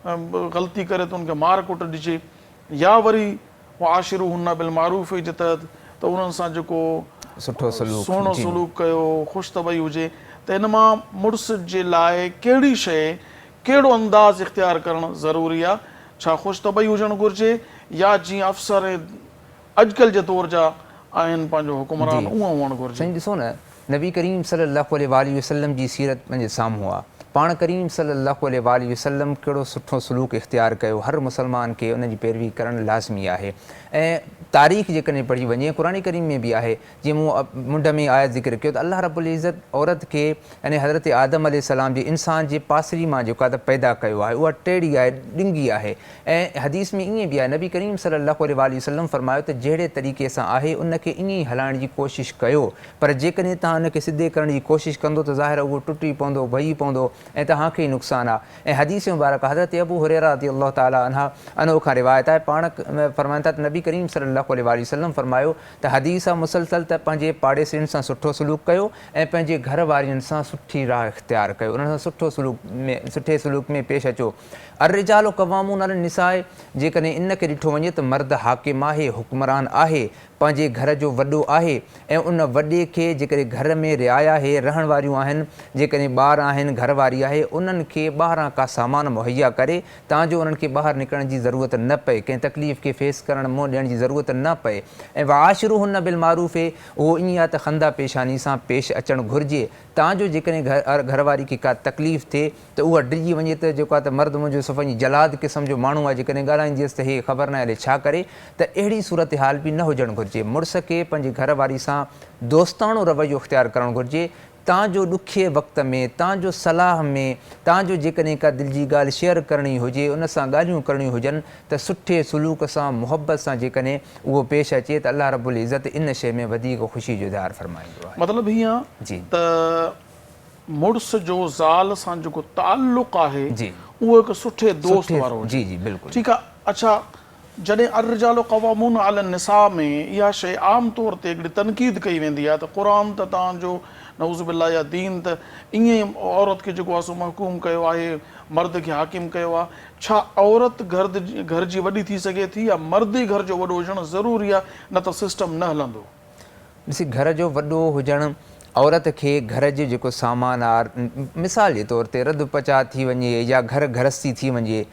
ग़लती करे त उनखे मार कुट ॾिजे, या वरी आशिरू हुन बिल मारूफ़ जे तहत त उन्हनि सां जेको सुठो सलूक सुहिणो सलूक कयो, ख़ुशि तबई हुजे। त हिन मां मुड़ुस जे लाइ कहिड़ी शइ, कहिड़ो अंदाज़ इख़्तियार करणु ज़रूरी आहे? छा ख़ुशि तबई हुजणु घुरिजे या जीअं अफ़सर अॼुकल्ह जे दौर जा आहिनि पंहिंजो हुकुमरान उहो हुअणु घुरिजे? साईं ॾिसो न, नबी करीम सल्लल्लाहु अलैहि वसल्लम जी सीरत पंहिंजे साम्हूं आहे। पाण करीम सल्लल्लाहु अलैहि वसल्लम कहिड़ो सुठो सलूक इख़्तियार कयो, हर मुसलमान खे उन जी पैरवी करणु लाज़मी आहे। ऐं तारीख़ जेकॾहिं पढ़ी वञे, क़ुरान करीम में बि आहे, जीअं मूं मुंड में आयत ज़िक्र कयो त अल्लाह रब्बुल इज़्ज़त औरत खे यानी हज़रत आदम अलैहिस्सलाम जे इंसान जे पासरी मां जेका त पैदा कयो आहे, उहा टेड़ी आहे, ॾिंगी आहे। ऐं हदीस में ईअं बि आहे, नबी करीम सल्लल्लाहु अलैहि वसल्लम फरमायो त जहिड़े तरीक़े सां आहे उनखे ईअं ई हलाइण जी कोशिशि कयो, पर जेकॾहिं तव्हां उनखे सिधे करण जी कोशिशि कंदो त ज़ाहिर उहो टुटी पवंदो, भई पवंदो ऐं तव्हांखे ई नुक़सानु आहे। ऐं हदीस मुबारक हज़रत अबू हुरैरा रज़ियल्लाहु ताला अन्हा खां रिवायत आहे, पाण फरमाइनि था त नबी करीम सल्लल्लाहु अलैहि वसल्लम फरमायो त हदीस आहे मुसलसल त पंहिंजे पाड़ेसियुनि सां सुठो सलूक कयो ऐं पंहिंजे घर वारियुनि सां सुठी राह इख़्तियार कयो, उन्हनि सां सुठे सलूक में पेश अचो। अर्रिजालु क़वामून अला निसाए, जेकॾहिं इनखे ॾिठो वञे त मर्द हाकिम आहे, हुकुमरान आहे, पंहिंजे घर जो वॾो आहे ऐं उन वॾे खे जेकॾहिं घर में रिआया आहे, रहण वारियूं आहिनि, जेकॾहिं ॿार आहिनि, घरवारी आहे, उन्हनि खे ॿाहिरां का सामान मुहैया करे ताजो उन्हनि खे ॿाहिरि निकिरण जी ज़रूरत न पए, कंहिं तकलीफ़ खे फेस करणु मुंहुं ॾियण जी ज़रूरत न पए। ऐं वाशिरू हुन बिल मारूफ़, उहो ईअं आहे त खंदा पेशानी सां पेश अचणु घुरिजे, ताजो जेकॾहिं घरवारी खे का तकलीफ़ थिए त उहा डिॼी वञे त जेको आहे त मर्द मुंहिंजो सफ़ा जलाद क़िस्म जो माण्हू आहे, जेकॾहिं ॻाल्हाईंदसि त हे ख़बर न आहे हले छा करे, त अहिड़ी सूरत हाल बि न हुजणु घुरिजे। मुड़ुस खे पंहिंजे घरवारी सां दोस्ताणो रवैयो इख़्तियार करणु घुरिजे, तव्हांजो ॾुखे वक़्त में, तव्हांजो सलाह में, तव्हांजो जेकॾहिं का दिलि जी ॻाल्हि शेयर करणी हुजे, उन सां ॻाल्हियूं करणियूं हुजनि त सुठे सलूक सां, मुहबत सां जेकॾहिं उहो पेश अचे त अल्लाह रब्बुल इज़्ज़त इन शइ में वधीक ख़ुशी जो इज़हार फरमाईंदो आहे। मतिलबु हीअं जी त मुड़ुस जो ज़ाल सां जेको ताल्लुक़ आहे जी उहो हिकु सुठे दोस्त वारो हुजे। जी जी बिल्कुलु ठीकु आहे। अच्छा, जॾहिं अर्रिजालु क़वामून अला निसा में इहा शइ आम तौर ते हिकिड़ी तनक़ीद कई वेंदी आहे त क़ुरान त तव्हांजो नऊज़ बिल्लाह या दीन त ईअं औरत खे जेको आहे सो महकूम कयो आहे, मर्द खे हाकिम कयो आहे। छा औरत घर जी वॾी थी सघे थी या मर्द ई घर जो वॾो हुजणु ज़रूरी आहे, न त सिस्टम न हलंदो? ॾिसी, घर जो वॾो हुजणु औरत खे घर जो जेको सामान आहे, मिसाल जे तौर ते रध पचा थी वञे या घर गृहस्थी थी वञे,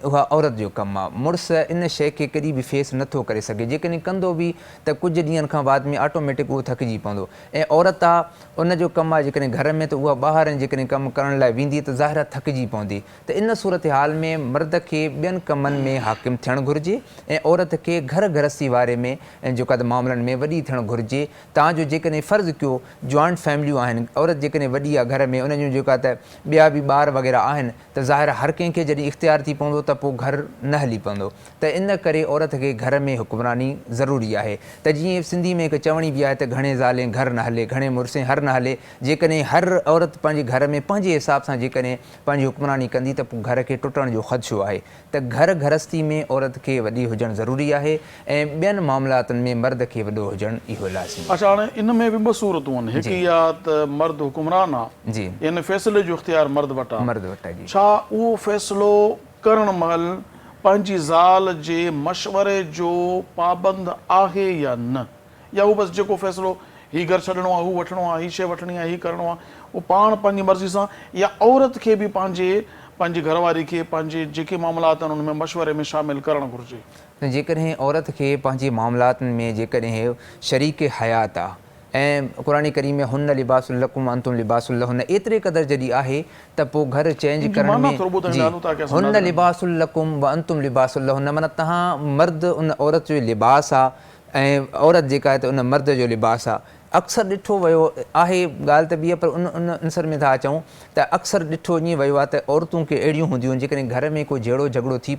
उहा औरत जो कमु आहे। मुड़ुस इन शइ खे कॾहिं बि फेस नथो करे सघे, जेकॾहिं कंदो बि त कुझु ॾींहंनि खां बाद में ऑटोमेटिक उहो थकिजी पवंदो। ऐं औरत आहे, उन जो कमु आहे जेकॾहिं घर में, त उहा ॿाहिरि जेकॾहिं कमु करण लाइ वेंदी त ज़ाहिर थकिजी पवंदी। त इन सूरत हाल में मर्द खे ॿियनि कमनि में हाकिम थियणु घुरिजे ऐं औरत खे घर गृहस्थी वारे में ऐं जेका त मामलनि में वॾी थियणु घुरिजे। तव्हांजो जेकॾहिं फ़र्ज़ु कयो जॉइंट फैमिलियूं आहिनि, औरत जेकॾहिं वॾी आहे घर में, उन जूं जेका त ॿिया बि ॿार वग़ैरह आहिनि, त ज़ाहिर हर कंहिंखे जॾहिं इख़्तियार थी पवंदो त पोइ घर न हली पवंदो। त इन करे औरत खे घर में हुक्मरानी ज़रूरी आहे। त जीअं सिंधी में हिकु चवणी बि आहे त घणे ज़ालें घर न हले, घणे मुड़ुसें हर न हले। जेकॾहिं हर औरत पंहिंजे घर में पंहिंजे हिसाब सां जेकॾहिं पंहिंजी हुक्मरानी कंदी त पोइ घर खे टुटण जो ख़दशो आहे। त घर गृहस्थी में औरत खे वॾी हुजणु ज़रूरी आहे ऐं ॿियनि मामलातनि में मर्द खे वॾो हुजणु इहो लाज़िमी। अच्छा, हाणे इन में बि ॿ सूरतूं आहिनि, हिकु इहा त मर्द हुकुमरान आहे जी, यानी फ़ैसिले जो इख़्तियार मर्द वटि आहे। मर्द वटि आहे। छा उहो फ़ैसिलो करण महिल पंहिंजी ज़ाल जे मशवरे जो पाबंद आहे या न, या उहो बसि जेको फ़ैसिलो हीउ घरु छॾिणो आहे, हू वठिणो आहे, हीअ शइ वठिणी आहे, हीअ करिणो आहे, उहो पाण पंहिंजी मर्ज़ी सां, या औरत खे बि पंहिंजी घरवारी खे पंहिंजे जेके मामलात आहिनि उन में मशवरे में शामिलु करणु घुरिजे? त जेकॾहिं औरत खे पंहिंजे मामलातनि में जेकॾहिं शरीक हयात आहे ऐं क़ुरान करीम में हुन लिबासुल लकुम व अंतुम लिबासुल लहुन एतिरे क़दुरु जॾहिं आहे त पोइ घर चेंज करण में हुन लिबासुल लकुम व अंतुम लिबासुल लहुन, माना तव्हां मर्द उन औरत जो लिबास आहे ऐं औरत जेका आहे त उन मर्द जो लिबास आहे। अक्सर ॾिठो वियो आहे, ॻाल्हि त ॿी आहे पर उन अंसर में था अचूं त अक्सर ॾिठो ईअं वियो आहे त औरतूं के अहिड़ियूं हूंदियूं आहिनि जेकॾहिं घर में को जहिड़ो झगड़ो थी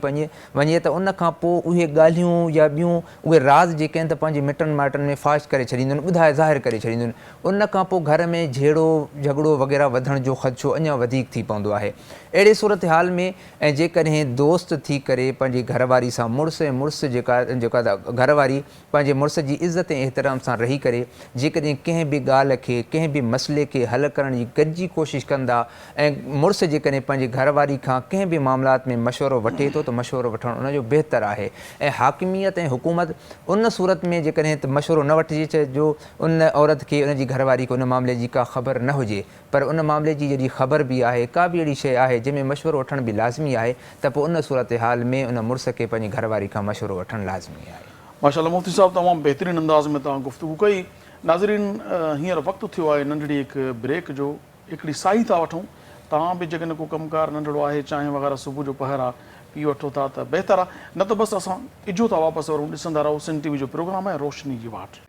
वञे त उन खां पोइ उहे ॻाल्हियूं या ॿियूं उहे राज़ जेके आहिनि त पंहिंजे मिटनि माइटनि में फाश करे छॾींदियूं आहिनि, ॿुधाए ज़ाहिर करे छॾींदियूं आहिनि। उन खां पोइ घर में जहिड़ो झगड़ो वग़ैरह वधण जो ख़दशो अञा वधीक थी पवंदो आहे। अहिड़े सूरत हाल में ऐं जेकॾहिं दोस्त थी करे पंहिंजी घरवारी सां मुड़ुस ऐं मुड़ुस जेका त घरवारी पंहिंजे मुड़ुस जी इज़त ऐं एहतराम सां रही करे जेकॾहिं जेकॾहिं कंहिं बि ॻाल्हि खे कंहिं बि मसइले खे हल करण जी गॾिजी कोशिशि कंदा ऐं मुड़ुसु जेकॾहिं पंहिंजे घरवारी खां कंहिं बि मामलात में मशवरो वठे थो त मशवरो वठणु उनजो बहितरु आहे ऐं हाकिमियत ऐं हुकूमत उन सूरत में जेकॾहिं त मशवरो न वठिजे छो जो उन औरत खे उनजी घरवारी खे उन मामले जी का ख़बर न हुजे पर उन मामले जी जॾहिं ख़बर बि आहे का बि अहिड़ी शइ आहे जंहिंमें मशवरो वठण बि लाज़मी आहे त पोइ उन सूरत हाल में उन मुड़ुस खे पंहिंजी घरवारी खां मशवरो वठणु लाज़मी आहे। माशाल्लाह मुफ्ती साहब तमामु बहितरीन अंदाज़ में तव्हां गुफ़्तगू कई। नाज़रीन हींअर वक़्तु थियो आहे नंढड़ी हिकु ब्रेक जो, हिकिड़ी साई था वठूं। तव्हां बि जेकॾहिं को कमकार नंढड़ो आहे चांहि वग़ैरह सुबुह जो पहर आहे पी वठो था त बहितरु आहे, न त बसि असां इजो था वापसि वरूं। ॾिसंदा रहो सिंध टीवी जो प्रोग्राम आहे रोशनी जी वाट।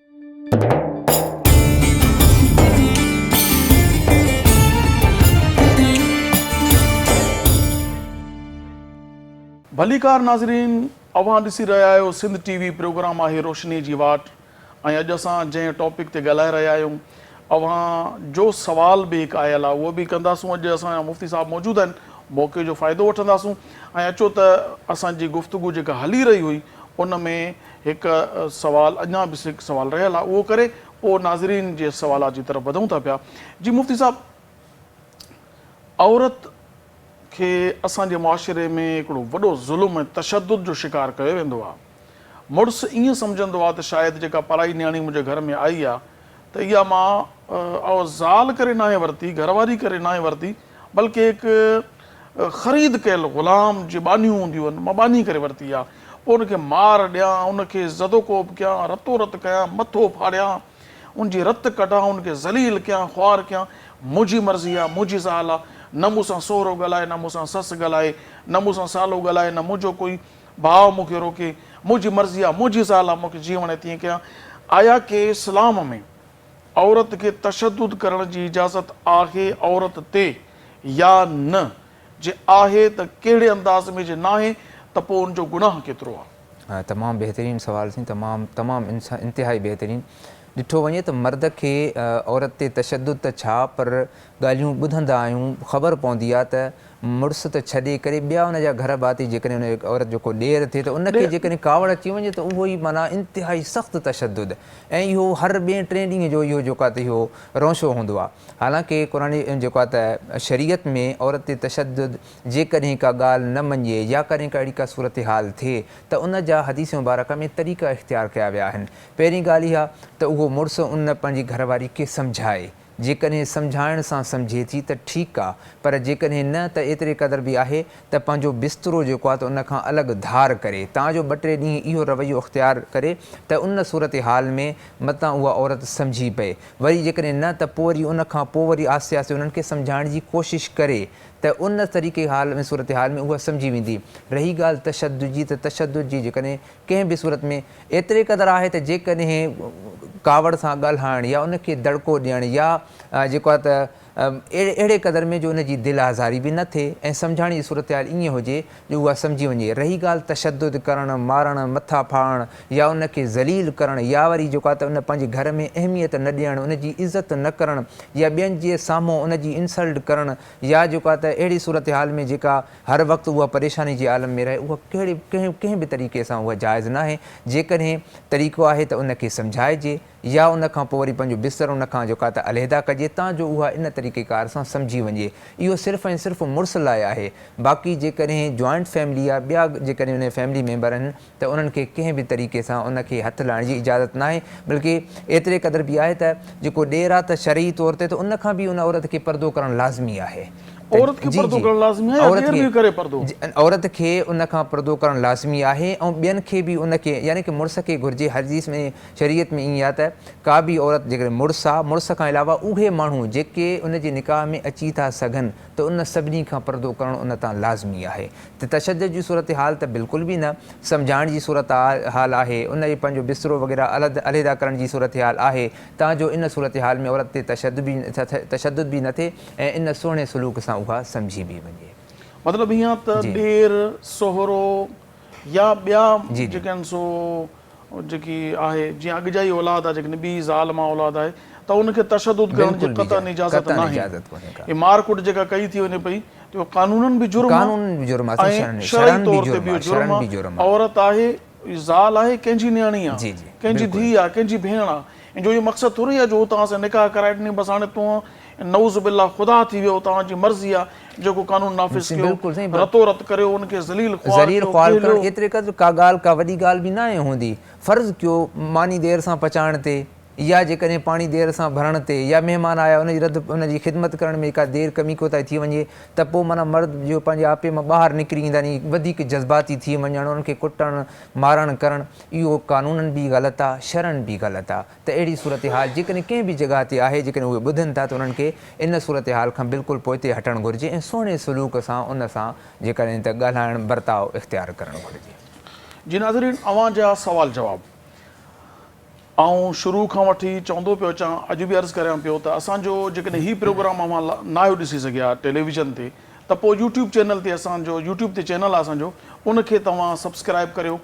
भलीकार नाज़रीन, अवां ॾिसी रहिया आहियो सिंध टीवी प्रोग्राम आहे रोशनी जी वाट ऐं अॼु असां जंहिं टॉपिक ते ॻाल्हाए रहिया आहियूं अवां जो सवाल बि हिकु आयल आहे उहो बि कंदासूं। अॼु असांजा मुफ्ती साहब मौजूदु आहिनि, मौक़े जो फ़ाइदो वठंदासूं ऐं अचो त असांजी गुफ़्तगू जेका हली रही हुई उन में हिकु सवाल अञा बि हिकु सवाल रहियल आहे, उहो करे पोइ नाज़रीन जे सवालात जी तरफ़ वधूं था पिया। जी मुफ्ती साहब, औरत खे असांजे मुआशिरे में हिकिड़ो वॾो ज़ुल्म ऐं तशद्दुद जो शिकार कयो वेंदो आहे। मुड़ुसु ईअं सम्झंदो आहे त शायदि जेका पराई नियाणी मुंहिंजे घर में आई आहे त इहा मां ज़ाल करे नाहे वरिती, घरवारी करे नाहे वरिती, बल्कि हिकु ख़रीद कयल ग़ुलाम जी बानियूं हूंदियूं आहिनि, मां बानी करे वरिती आहे। पोइ उनखे मार ॾियां, उनखे ज़दोकोब कयां, रतो रत कयां, मथो फाड़ियां, उनजी रत कढां, उनखे ज़लील कयां, ख़्वार कयां। मुंहिंजी मर्ज़ी आहे, मुंहिंजी ज़ाल आहे, न मूंसां सोहरो ॻाल्हाए, न मूंसां ससु ॻाल्हाए, न मूंसां सालो ॻाल्हाए, न मुंहिंजो कोई भाउ मूंखे रोके, मुंहिंजी मर्ज़ी आहे, मुंहिंजी ज़ाल आहे, मूंखे जीअं वणे तीअं कयां। आया के इस्लाम में औरत खे तशद्दुद करण जी इजाज़त आहे औरत ते या न? जे आहे त कहिड़े अंदाज़ में, जे नाहे त पोइ उनजो गुनाह केतिरो आहे? तमामु बहितरीनु सुवाल थी, तमामु इंतिहाई बहितरीनु। ॾिठो वञे त मर्द खे औरत ते तशद्दुद त छा, पर ॻाल्हियूं ॿुधंदा आहियूं, ख़बर पवंदी आहे त मुड़ुसु त छॾे करे ॿिया उनजा घर भाती जेकॾहिं उन औरत जो को ॾेर थिए त उनखे जेकॾहिं कावड़ अची वञे त उहो ई माना इंतिहाई सख़्तु तशद्दुद, ऐं इहो हर ॿिए टे ॾींहं जो इहो जेको आहे त इहो रौशो हूंदो आहे। हालांकि क़ुरानी जेको आहे त शरीयत में औरत ते तशद्दुद जेकॾहिं का ॻाल्हि न मञे या कॾहिं का अहिड़ी का सूरत हाल थिए त उन जा हदीस मुबारक में तरीक़ा इख़्तियार कया विया आहिनि। पहिरीं ॻाल्हि इहा त उहो मुड़ुसु उन पंहिंजी घरवारी खे सम्झाए, जेकॾहिं सम्झाइण सां सम्झे थी त ठीकु आहे, पर जेकॾहिं न त एतिरे क़दुरु बि आहे त पंहिंजो बिस्तरो जेको आहे त उनखां अलॻि धार करे, तव्हांजो ॿ टे ॾींहं इहो रवैयो इख़्तियार करे त उन सूरत हाल में मतां उहा औरत सम्झी पए। वरी जेकॾहिं न त पोइ वरी उनखां पोइ वरी आहिस्ते आहिस्ते उन्हनि खे सम्झाइण जी कोशिशि करे त उन तरीक़े हाल में सूरत हाल में उहा सम्झी वेंदी। रही ॻाल्हि तशद्दुद जी, त तशद्दुद जी जेकॾहिं कंहिं बि सूरत में एतिरे क़दुरु आहे त जेकॾहिं कावड़ सां ॻाल्हाइणु या उनखे दड़को ॾियणु या जेको आहे त अहिड़े क़दुरु में जो उनजी दिलि आज़ारी बि न थिए ऐं सम्झाइण जी सूरत हाल ईअं हुजे जो उहा सम्झी वञे। रही ॻाल्हि तशद्दुद करणु, मारणु, मथा फाड़णु या उनखे ज़लील करणु या वरी जेको आहे त उन पंहिंजे घर में अहमियत न ॾियणु, उनजी इज़त न करणु या ॿियनि जे साम्हूं उनजी इंसल्ट करणु या जेको आहे त अहिड़ी सूरत हाल में जेका हर वक़्तु उहा परेशानी जे आलम में रहे, उहा कंहिं बि तरीक़े सां उहा जाइज़ न आहे। जेकॾहिं तरीक़ो आहे त उनखे सम्झाइजे या उनखां पोइ वरी पंहिंजो बिस्तर उनखां जेको आहे त अलहदा कजे तां जो उहा इन तरीक़ेकार सां सम्झी वञे। इहो सिर्फ़ु ऐं सिर्फ़ु मुड़ुस लाइ आहे। बाक़ी जेकॾहिं जॉइंट फैमिली आहे, ॿिया जेकॾहिं उन फैमिली मेंबर आहिनि त उन्हनि खे कंहिं बि तरीक़े सां उनखे हथु लाइण जी इजाज़त न आहे। बल्कि एतिरे क़दुरु बि आहे त जेको ॾेर आहे त शरई तौर ते त उनखां बि उन औरत खे पर्दो करणु लाज़मी आहे। औरत खे पर्दो करणु लाज़मी आहे, औरत खे उनखां पर्दो करणु लाज़मी आहे ऐं ॿियनि खे बि उनखे यानी कि मुड़ुस खे घुरिजे। हदीस में शरीयत में ईअं आहे त का बि औरत जेकॾहिं मुड़ुस आहे, मुड़ुस खां अलावा उहे माण्हू जेके उनजे निकाह में अची था सघनि त उन सभिनी खां पर्दो करणु उन तां लाज़मी आहे। त तशद्दुद जी सूरत हाल त बिल्कुलु बि न, सम्झाइण जी सूरत हाल आहे, उनजे पंहिंजो बिस्तरो वग़ैरह अलहदा करण जी सूरत हाल आहे तांजो इन सूरत हाल में औरत ते तशद्दुद बि न थिए ऐं इन सुहिणे सलूक सां उहा सम्झी बि वञे। मतिलबु हीअं त ॾेर सोहरो या ॿिया जेके आहिनि सो जेकी आहे जीअं अॻिजाई औलाद आहे, जेकॾहिं ॿी ज़ाल मां औलाद आहे त उनखे तशद्दुद करण जी क़तअन इजाज़त न आहे। हे मारकुट जेका कई थी वञे पई त उहो कानूनन बि जुर्म आहे, शरई तौर ते बि जुर्म आहे। औरत आहे, ज़ाल आहे, कंहिंजी नियाणी आहे, कंहिंजी धीउ आहे, कंहिंजी भेण आहे, जो इहो मक़सदु थोरी आहे जो तव्हां सां निकाह कराए ॾिनी बसि हाणे तूं नऊज़ बिल्ला ख़ुदा थी वियो, तव्हांजी मर्ज़ी आहे जेको कानून नाफ़िज़ बिल्कुलु कयो, सही रतो रत करियो, उनखे ज़लील ज़लील ख्वाल कयो, करणु एतिरे क़दुरु का ॻाल्हि का वॾी ॻाल्हि बि न आहे हूंदी। फ़र्ज़ु कयो मानी देरि सां पचाइण ते या जेकॾहिं पाणी देरि सां भरण ते या महिमान आया उनजी ख़िदमत करण में का देरि कमी कोताही थी वञे त पोइ माना मर्द जो पंहिंजे आपे मां ॿाहिरि निकिरी ईंदा नी वधीक जज़्बाती थी वञणु, उन्हनि खे कुटणु मारणु करणु, इहो कानूननि बि ग़लति आहे, शरन बि ग़लति आहे। त अहिड़ी सूरत हाल जेकॾहिं कंहिं बि जॻह ते आहे, जेकॾहिं उहे ॿुधनि था त उन्हनि खे इन सूरत हाल खां बिल्कुलु पोइते हटणु घुरिजे ऐं सुहिणे सलूक सां उन सां जेकॾहिं त ॻाल्हाइणु बर्ताव इख़्तियार करणु घुरिजे। जी नाज़रीन, अव्हां जा सवाल जवाब ऐं शुरू खां वठी चवंदो पियो अचां, अॼु बि अर्ज़ु करियां पियो त असांजो जेकॾहिं हीउ प्रोग्राम अव्हां न आहियो ॾिसी सघिया टेलीविज़न ते त पोइ यूट्यूब चैनल ते असांजो यूट्यूब ते चैनल आहे असांजो, उनखे तव्हां सब्सक्राइब करियो,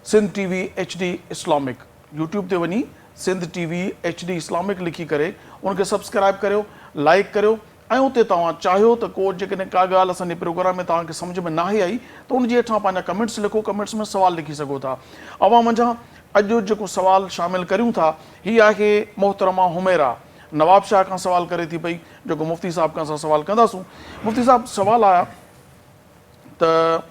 Sindh TV HD Islamic. YouTube ते वञी सिंध टीवी HD इस्लामिक लिखी करे उनखे सब्सक्राइब करियो, लाइक करियो ऐं उते तव्हां चाहियो त को जेकॾहिं का ॻाल्हि असांजे प्रोग्राम में तव्हांखे सम्झ में न आई त उनजे हेठां पंहिंजा कमेंट्स लिखो, कमेंट्स में सवाल लिखी सघो था। अवां मंझां अॼु जेको सवाल शामिल करियूं था हीअ आहे मोहतरमा हुमैरा नवाब शाह खां सवाल करे थी पई, जेको मुफ़्ती साहब खां असां सवाल कंदासूं। मुफ़्ती साहब सवाल आया त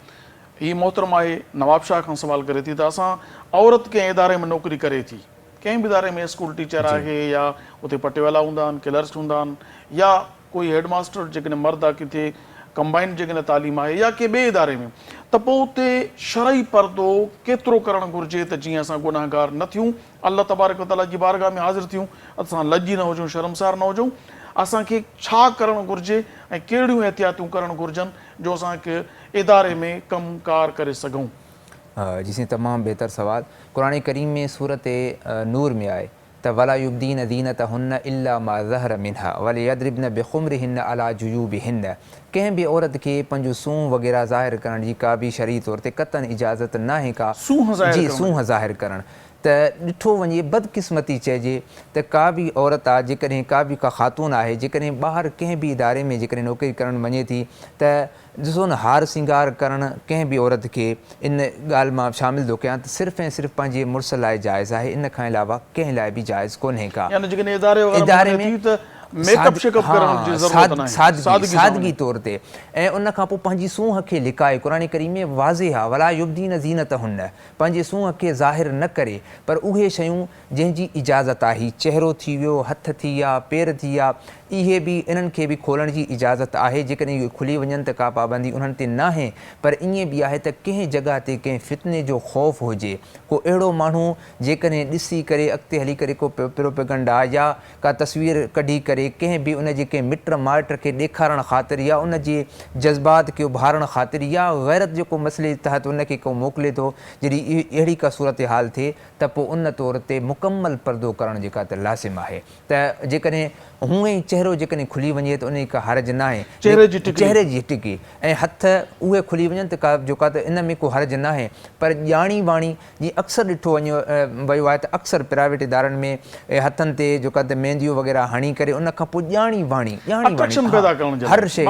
हीअ मोहतरमा आहे नवाब शाह खां सवाल करे थी त असां औरत कंहिं इदारे में नौकिरी करे थी, कंहिं बि इदारे में स्कूल टीचर आहे या उते पटेवाला हूंदा आहिनि, क्लर्क्स हूंदा आहिनि या कोई हेडमास्टर जेकॾहिं मर्द आहे किथे कंबाइंड जेकॾहिं तालीम आहे या कंहिं ॿिए इदारे में, त पोइ उते शरई पर्दो केतिरो करणु घुरिजे त जीअं असां गुनाहगार न थियूं, अल्लाह तबारक व तआला जी बारगाह में हाज़िर थियूं, असां लजी न हुजूं, शर्मसार न हुजूं, असांखे छा करणु घुरिजे ऐं कहिड़ियूं एहतियातियूं करणु घुरिजनि जो असांखे इदारे में कमकार करे सघूं? जी साईं, तमामु बहितर सवाल। क़ुरान करीम में सूरत नूर में आहे त वला युब्दीन ज़ीनतहुन्न इल्ला मा ज़हर मिन्हा वलियद्रिबन बिख़ुमरिहिन्न अला जुयूबिहिन्न। कंहिं बि औरत खे पंहिंजो सूंहुं वग़ैरह ज़ाहिर करण जी का बि शरई तौर ते क़तन इजाज़त न आहे का, जी सूंहुं ज़ाहिर करणु। त ॾिठो वञे बदकिस्मती चइजे त का बि औरत आहे, जेकॾहिं का बि का ख़ातून आहे, जेकॾहिं ॿाहिरि कंहिं बि इदारे में जेकॾहिं नौकिरी करणु वञे थी त ॾिसो न हार सिंगार करणु कंहिं बि औरत खे इन ॻाल्हि मां शामिल थो कयां त सिर्फ़ु ऐं सिर्फ़ु पंहिंजे मुड़ुस लाइ जाइज़ आहे, इन खां अलावा कंहिं लाइ बि जाइज़ कोन्हे का। इदारे में सादगी तौर ते ऐं उन खां पोइ पंहिंजी सूंहं खे लिकाए, क़ुरान करीम में वाज़िह आहे वला युब्दीन ज़ीनतहुन्न, पंहिंजे सूंहं खे ज़ाहिर न करे, पर उहे शयूं जंहिंजी इजाज़त आहे, चहिरो थी वियो, हथ थी विया, पेर थी विया, इहे बि इन्हनि खे बि खोलण जी इजाज़त आहे, जेकॾहिं इहे खुली वञनि त का पाबंदी उन्हनि ते न आहे। पर ईअं बि आहे त कंहिं जॻह ते कंहिं फितने जो ख़ौफ़ हुजे, को अहिड़ो माण्हू जेकॾहिं ॾिसी करे अॻिते हली करे को प्रोपेगंडा या का तस्वीर कढी करे कंहिं बि उनजे कंहिं मिट माइट खे ॾेखारण ख़ातिर या उनजे जज़्बात खे उभारण ख़ातिर या ग़ैरत जेको मसइले तहत उनखे को मोकिले थो, जॾहिं अहिड़ी का सूरत हाल थिए त पोइ उन तौर ते मुकमल पर्दो करणु जेका त लाज़िम आहे। त जेकॾहिं हूअं ई चहिरो जेकॾहिं खुली वञे त उन का हर्ज न आहे, चहिरे जी टिकी ऐं हथ उहे खुली वञनि त का जेका त इन में को हर्ज न आहे। पर ॼाणी वाणी जीअं अक्सर ॾिठो वियो आहे त अक्सर प्राइवेट इदारनि में हथनि ते जेका त मेहंदियूं वग़ैरह हणी करे उन खां पोइ ॼाणी वाणी हर शइ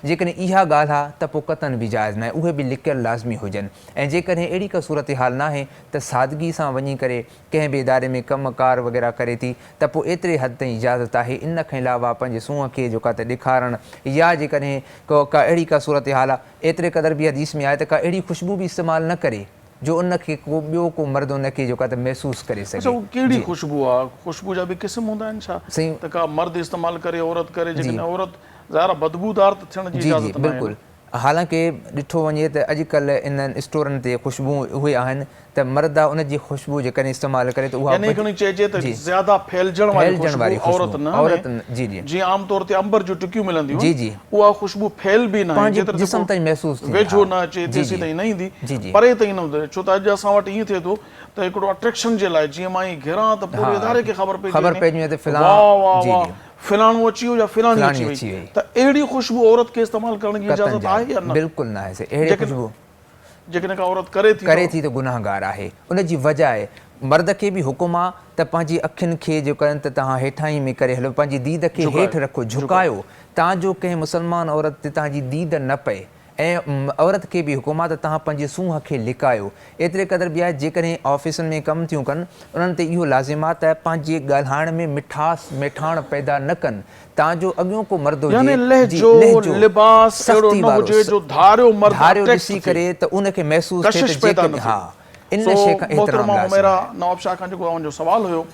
जेकॾहिं इहा ॻाल्हि आहे त पोइ क़तन बि जाइज़ न आहे, उहे बि लिकियल लाज़मी हुजनि। ऐं जेकॾहिं अहिड़ी का सूरत हाल न आहे त सादगी सां वञी करे कंहिं बि इदारे में कमकार वग़ैरह करे थी त पोइ एतिरे हद ताईं इजाज़त आहे। इन खां अलावा पंहिंजे सूंहं खे जेका त ॾेखारणु या जेकॾहिं का अहिड़ी का सूरत हाल आहे, एतिरे क़दुरु बि हदीस में आहे त का अहिड़ी ख़ुशबू बि इस्तेमालु न करे जो उनखे को ॿियो को मर्द उनखे जेका त महसूसु करे सघे। कहिड़ी ख़ुशबू आहे? ख़ुशबू जा बि क़िस्म हूंदा आहिनि छा? त का मर्द इस्तेमालु करे, औरत करे, जेकॾहिं औरत ज़ाहिर बदबूदार त थियण जी इजाज़त न आहे। बिल्कुलु, हालांकि ॾिठो वञे त अॼुकल्ह इन्हनि स्टोरनि ते ख़ुशबू उहे आहिनि त मर्द आहे उनजी ख़ुशबू जेकॾहिं इस्तेमालु करे त उहा चइजे त ज़्यादा फैलजण वारी औरत न, जी जी, जीअं आम तौर ते अंबर जूं टिकियूं मिलंदियूं, जी जी, उहा ख़ुशबू फैल बि न आहे, जिस्म ताईं महसूसु वेझो न अचे, तेसीं ताईं न ईंदी, परे ताईं न हूंदी। छो त अॼु असां वटि ईअं थिए थो त हिकिड़ो अट्रैक्शन जे लाइ जीअं मां ई घिरां त पूरे इदारे खे ख़बर पइजी वञे त फिलाणो अची वियो या फिलाणी अची वई, त अहिड़ी ख़ुशबू औरत खे इस्तेमालु करण जी इजाज़त आहे या न? बिल्कुलु न आहे। अहिड़ी ख़ुशबू जेकॾहिं का औरत करे थी त गुनाहगार आहे। उनजी वजह आहे मर्द खे बि हुकुम आहे त पंहिंजी अखियुनि खे जेको आहिनि त तव्हां हेठां में करे हलो, पंहिंजी दीद खे हेठि रखो, झुकायो, तव्हांजो कंहिं मुस्लमान औरत ते तव्हांजी दीद न पए ऐं औरत खे बि हुकुम आहे त तव्हां पंहिंजे सूंहं खे लिकायो। एतिरे क़दुरु बि आहे जेकॾहिं ऑफिसनि में कमु थियूं कनि उन्हनि ते इहो लाज़िम आहे त पंहिंजे ॻाल्हाइण में मिठास मेठाण पैदा न कनि ताजो अॻियों को मर्द यानी हुजे लहजो लिबास अहिड़ो न हुजे जो धारियो मर्द धारियो ॾिसी करे त उनखे महसूस थिए त जेकॾहिं हा इन शइ खां एतिराम लाज़िम मेरा नवाब शाह खां जेको मुंहिंजो सुवाल हुयो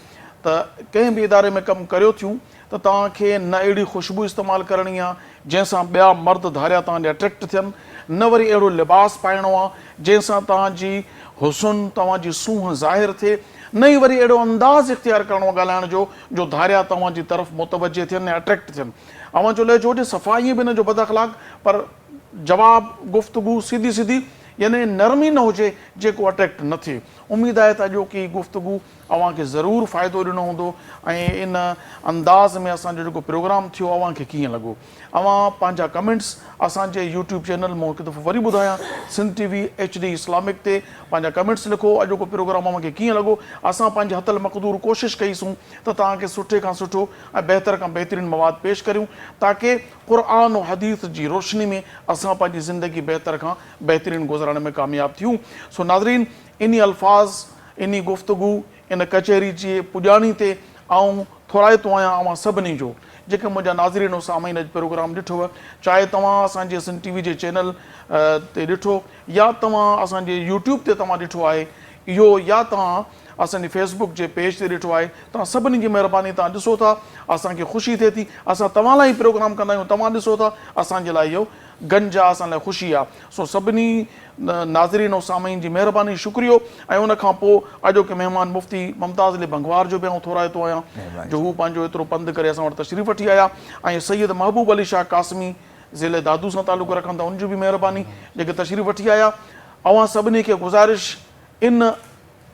त कंहिं बि इदारे में कमु करियो थियूं त तव्हांखे न अहिड़ी ख़ुशबू इस्तेमालु करणी आहे जंहिंसां ॿिया मर्द धारिया तव्हांजे अट्रैक्ट थियनि, न वरी अहिड़ो लिबास पाइणो आहे जंहिंसां तव्हांजी हुस्न तव्हांजी सूंहं ज़ाहिर थिए, न ई वरी अहिड़ो अंदाज़ इख़्तियार करिणो आहे ॻाल्हाइण जो धारिया तव्हांजी तरफ़ मुतवजे थियनि ऐं अट्रैक्ट थियनि। अव्हांजो लहजो हुजे सफ़ाईअ बि न जो बदअख़लाक़ पर जवाबु गुफ़्तगू सीधी सीधी यानी नरमी न हुजे जेको अट्रैक्ट न थिए। उम्मीद आहे त अॼोकी गुफ़्तगू अव्हांखे ज़रूरु फ़ाइदो ॾिनो हूंदो ऐं इन अंदाज़ में असांजो जेको प्रोग्राम थियो अव्हांखे कीअं लॻो। अव्हां पंहिंजा कमेंट्स असांजे यूट्यूब चैनल मां हिकु दफ़ो वरी ॿुधायां सिंध TV HD इस्लामिक ते पंहिंजा कमेंट्स लिखो, अॼोको प्रोग्राम अव्हांखे कीअं लॻो। असां पंहिंजे हथल मक़दूर कोशिशि कईसूं त तव्हांखे सुठे खां सुठो ऐं बहितर खां बहितरीन मवाद पेश करियूं ताकी क़ुरान और हदीस जी रोशनी में असां पंहिंजी ज़िंदगी बहितर खां बहितरीन गुज़ारण में कामयाब थियूं। सो नाज़रीन, इन अल्फाज़ इन गुफ़्तगू इन कचहरी जी पुॼाणी ते आऊं थोराइतो आहियां अव्हां सभिनी जो जेके मुंहिंजा नाज़रीन सामाईन अॼु प्रोग्राम ॾिठो, चाहे तव्हां असांजे सिंध TV जे चैनल ते ॾिठो या तव्हां असांजे यूट्यूब ते तव्हां ॾिठो आहे इहो या तव्हां असांजे फेसबुक जे पेज ते ॾिठो आहे, तव्हां सभिनी जी महिरबानी तव्हां ॾिसो था, असांखे ख़ुशी थिए थी। असां तव्हां लाइ प्रोग्राम कंदा आहियूं, तव्हां ॾिसो था, असांजे लाइ इहो गंज आहे, असां लाइ ख़ुशी आहे। सो सभिनी नाज़रीन ऐं सामाईन जी महिरबानी शुक्रियो। ऐं उन खां पोइ अॼोके महिमान मुफ़्ती मुमताज़ अली बंगवार जो बि आउं थोराइतो आहियां जो हू पंहिंजो एतिरो पंधु करे असां वटि तशरीफ़ वठी आया, ऐं सैयद महबूब अली शाह कासमी ज़िले दादू सां तालुक़ु रखनि था उनजी बि महिरबानी जेके तशरीफ़ वठी आया। अव्हां सभिनी खे इन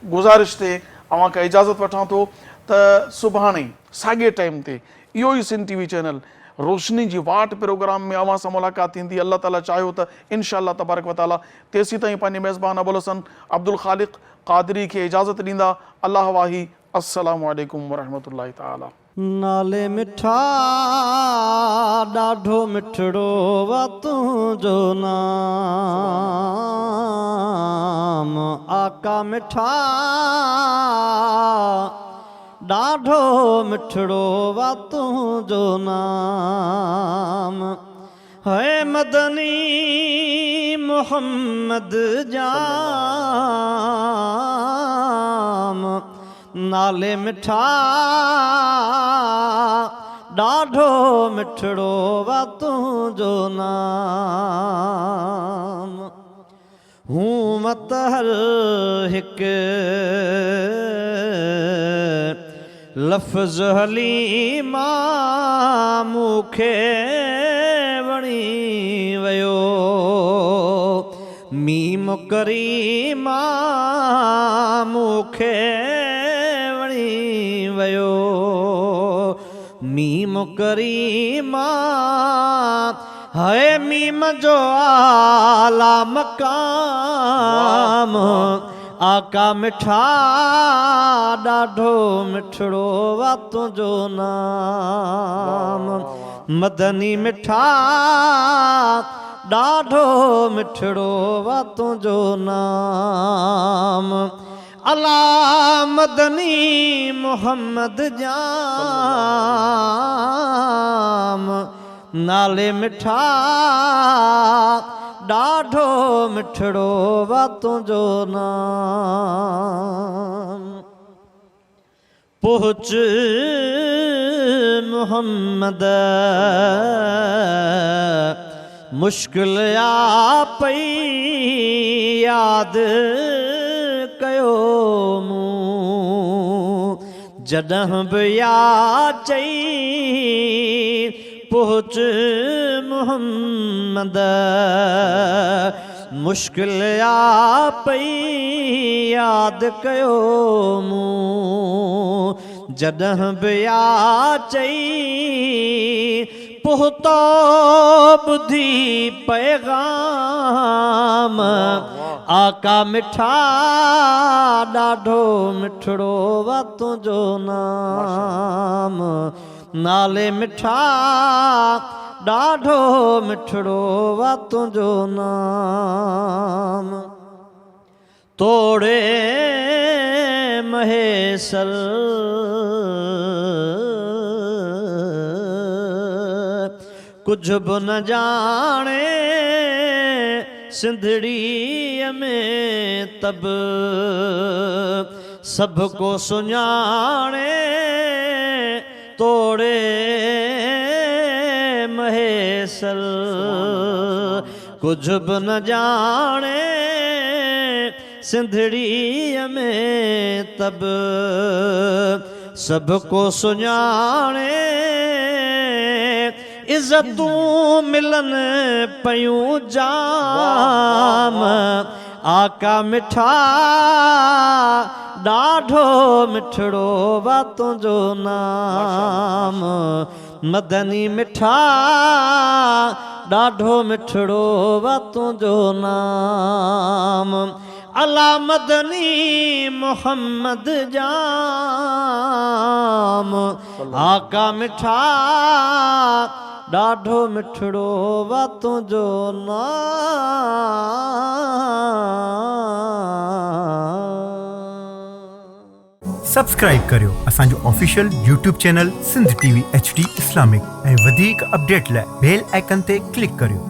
गुज़ारिश ते अव्हांखे इजाज़त वठां थो त सुभाणे साॻिए टाइम ते इहो ई सिंध TV चैनल रोशनी जी वाट प्रोग्राम में अव्हां सां मुलाक़ात थींदी। अल्लाह ताला चाहियो त इंशाअल्लाह तबारक व ताला तेसीं ताईं पंहिंजे मेज़बान अबुल हसन अब्दुल ख़ालिक़ क़ादरी खे इजाज़त ॾींदा। अल्लाह वाही, अस्सलामु अलैकुम वरहमतुल्लाहि ताला। नाले मिठा ॾाढो मिठड़ो वा तुंहिंजो नाम, आका मिठा ॾाढो मिठड़ो वा तुंहिंजो नाम, है मदनी मोहम्मद जाम, नाले मिठा ॾाढो मिठड़ो वा तुंहिंजो नाम, हूं मत हर हिकु लफ़्ज़ हलीमा मूंखे वणी वियो, मीम करीमा मूंखे वणी वियो, मीम करीमा है मीम जो आला मकाम, आका मिठा ॾाढो मिठड़ो वा तुंहिंजो नाम, मदनी मिठा ॾाढो मिठड़ो वा तुंहिंजो नाम, अला मदनी मोहम्मद जाम, नाले मिठा ॾाढो मिठड़ो वा तुंहिंजो नाम, पहुच मोहम्मद मुश्किल आ पई यादि कयो मूं जॾहिं बि यादि चई पहुच मोहम्मद मुश्किल आ पई यादि कयो मूं जॾहिं बि यादि चई पहुतो ॿुधी पैगाम, आका मिठा ॾाढो मिठड़ो वा तुंहिंजो नाम, नाले मिठा ॾाढो मिठड़ो वा तुंहिंजो नाम तोड़े महेसल कुछ बि न ॼाणे सिंधड़ीअ में तब सभ को सुञाणे तोड़े महेसल कुछ बि न ॼाणे सिंधड़ीअ में तब सभ को सुञाणे इज़तूं मिलन पयूं जाम आका मिठा ॾाढो मिठड़ो वा तुंहिंजो नाम मदनी मिठा ॾाढो मिठड़ो वा तुंहिंजो नाम अला मदनी मोहम्मद जाम आका मिठा ॾाढो मिठड़ो वा तुंहिंजो नाम सब्सक्राइब करियो असांजो official YouTube channel Sindh TV HD Islamic ऐं वधीक अपडेट लाइ बेल आइकन ते क्लिक करियो।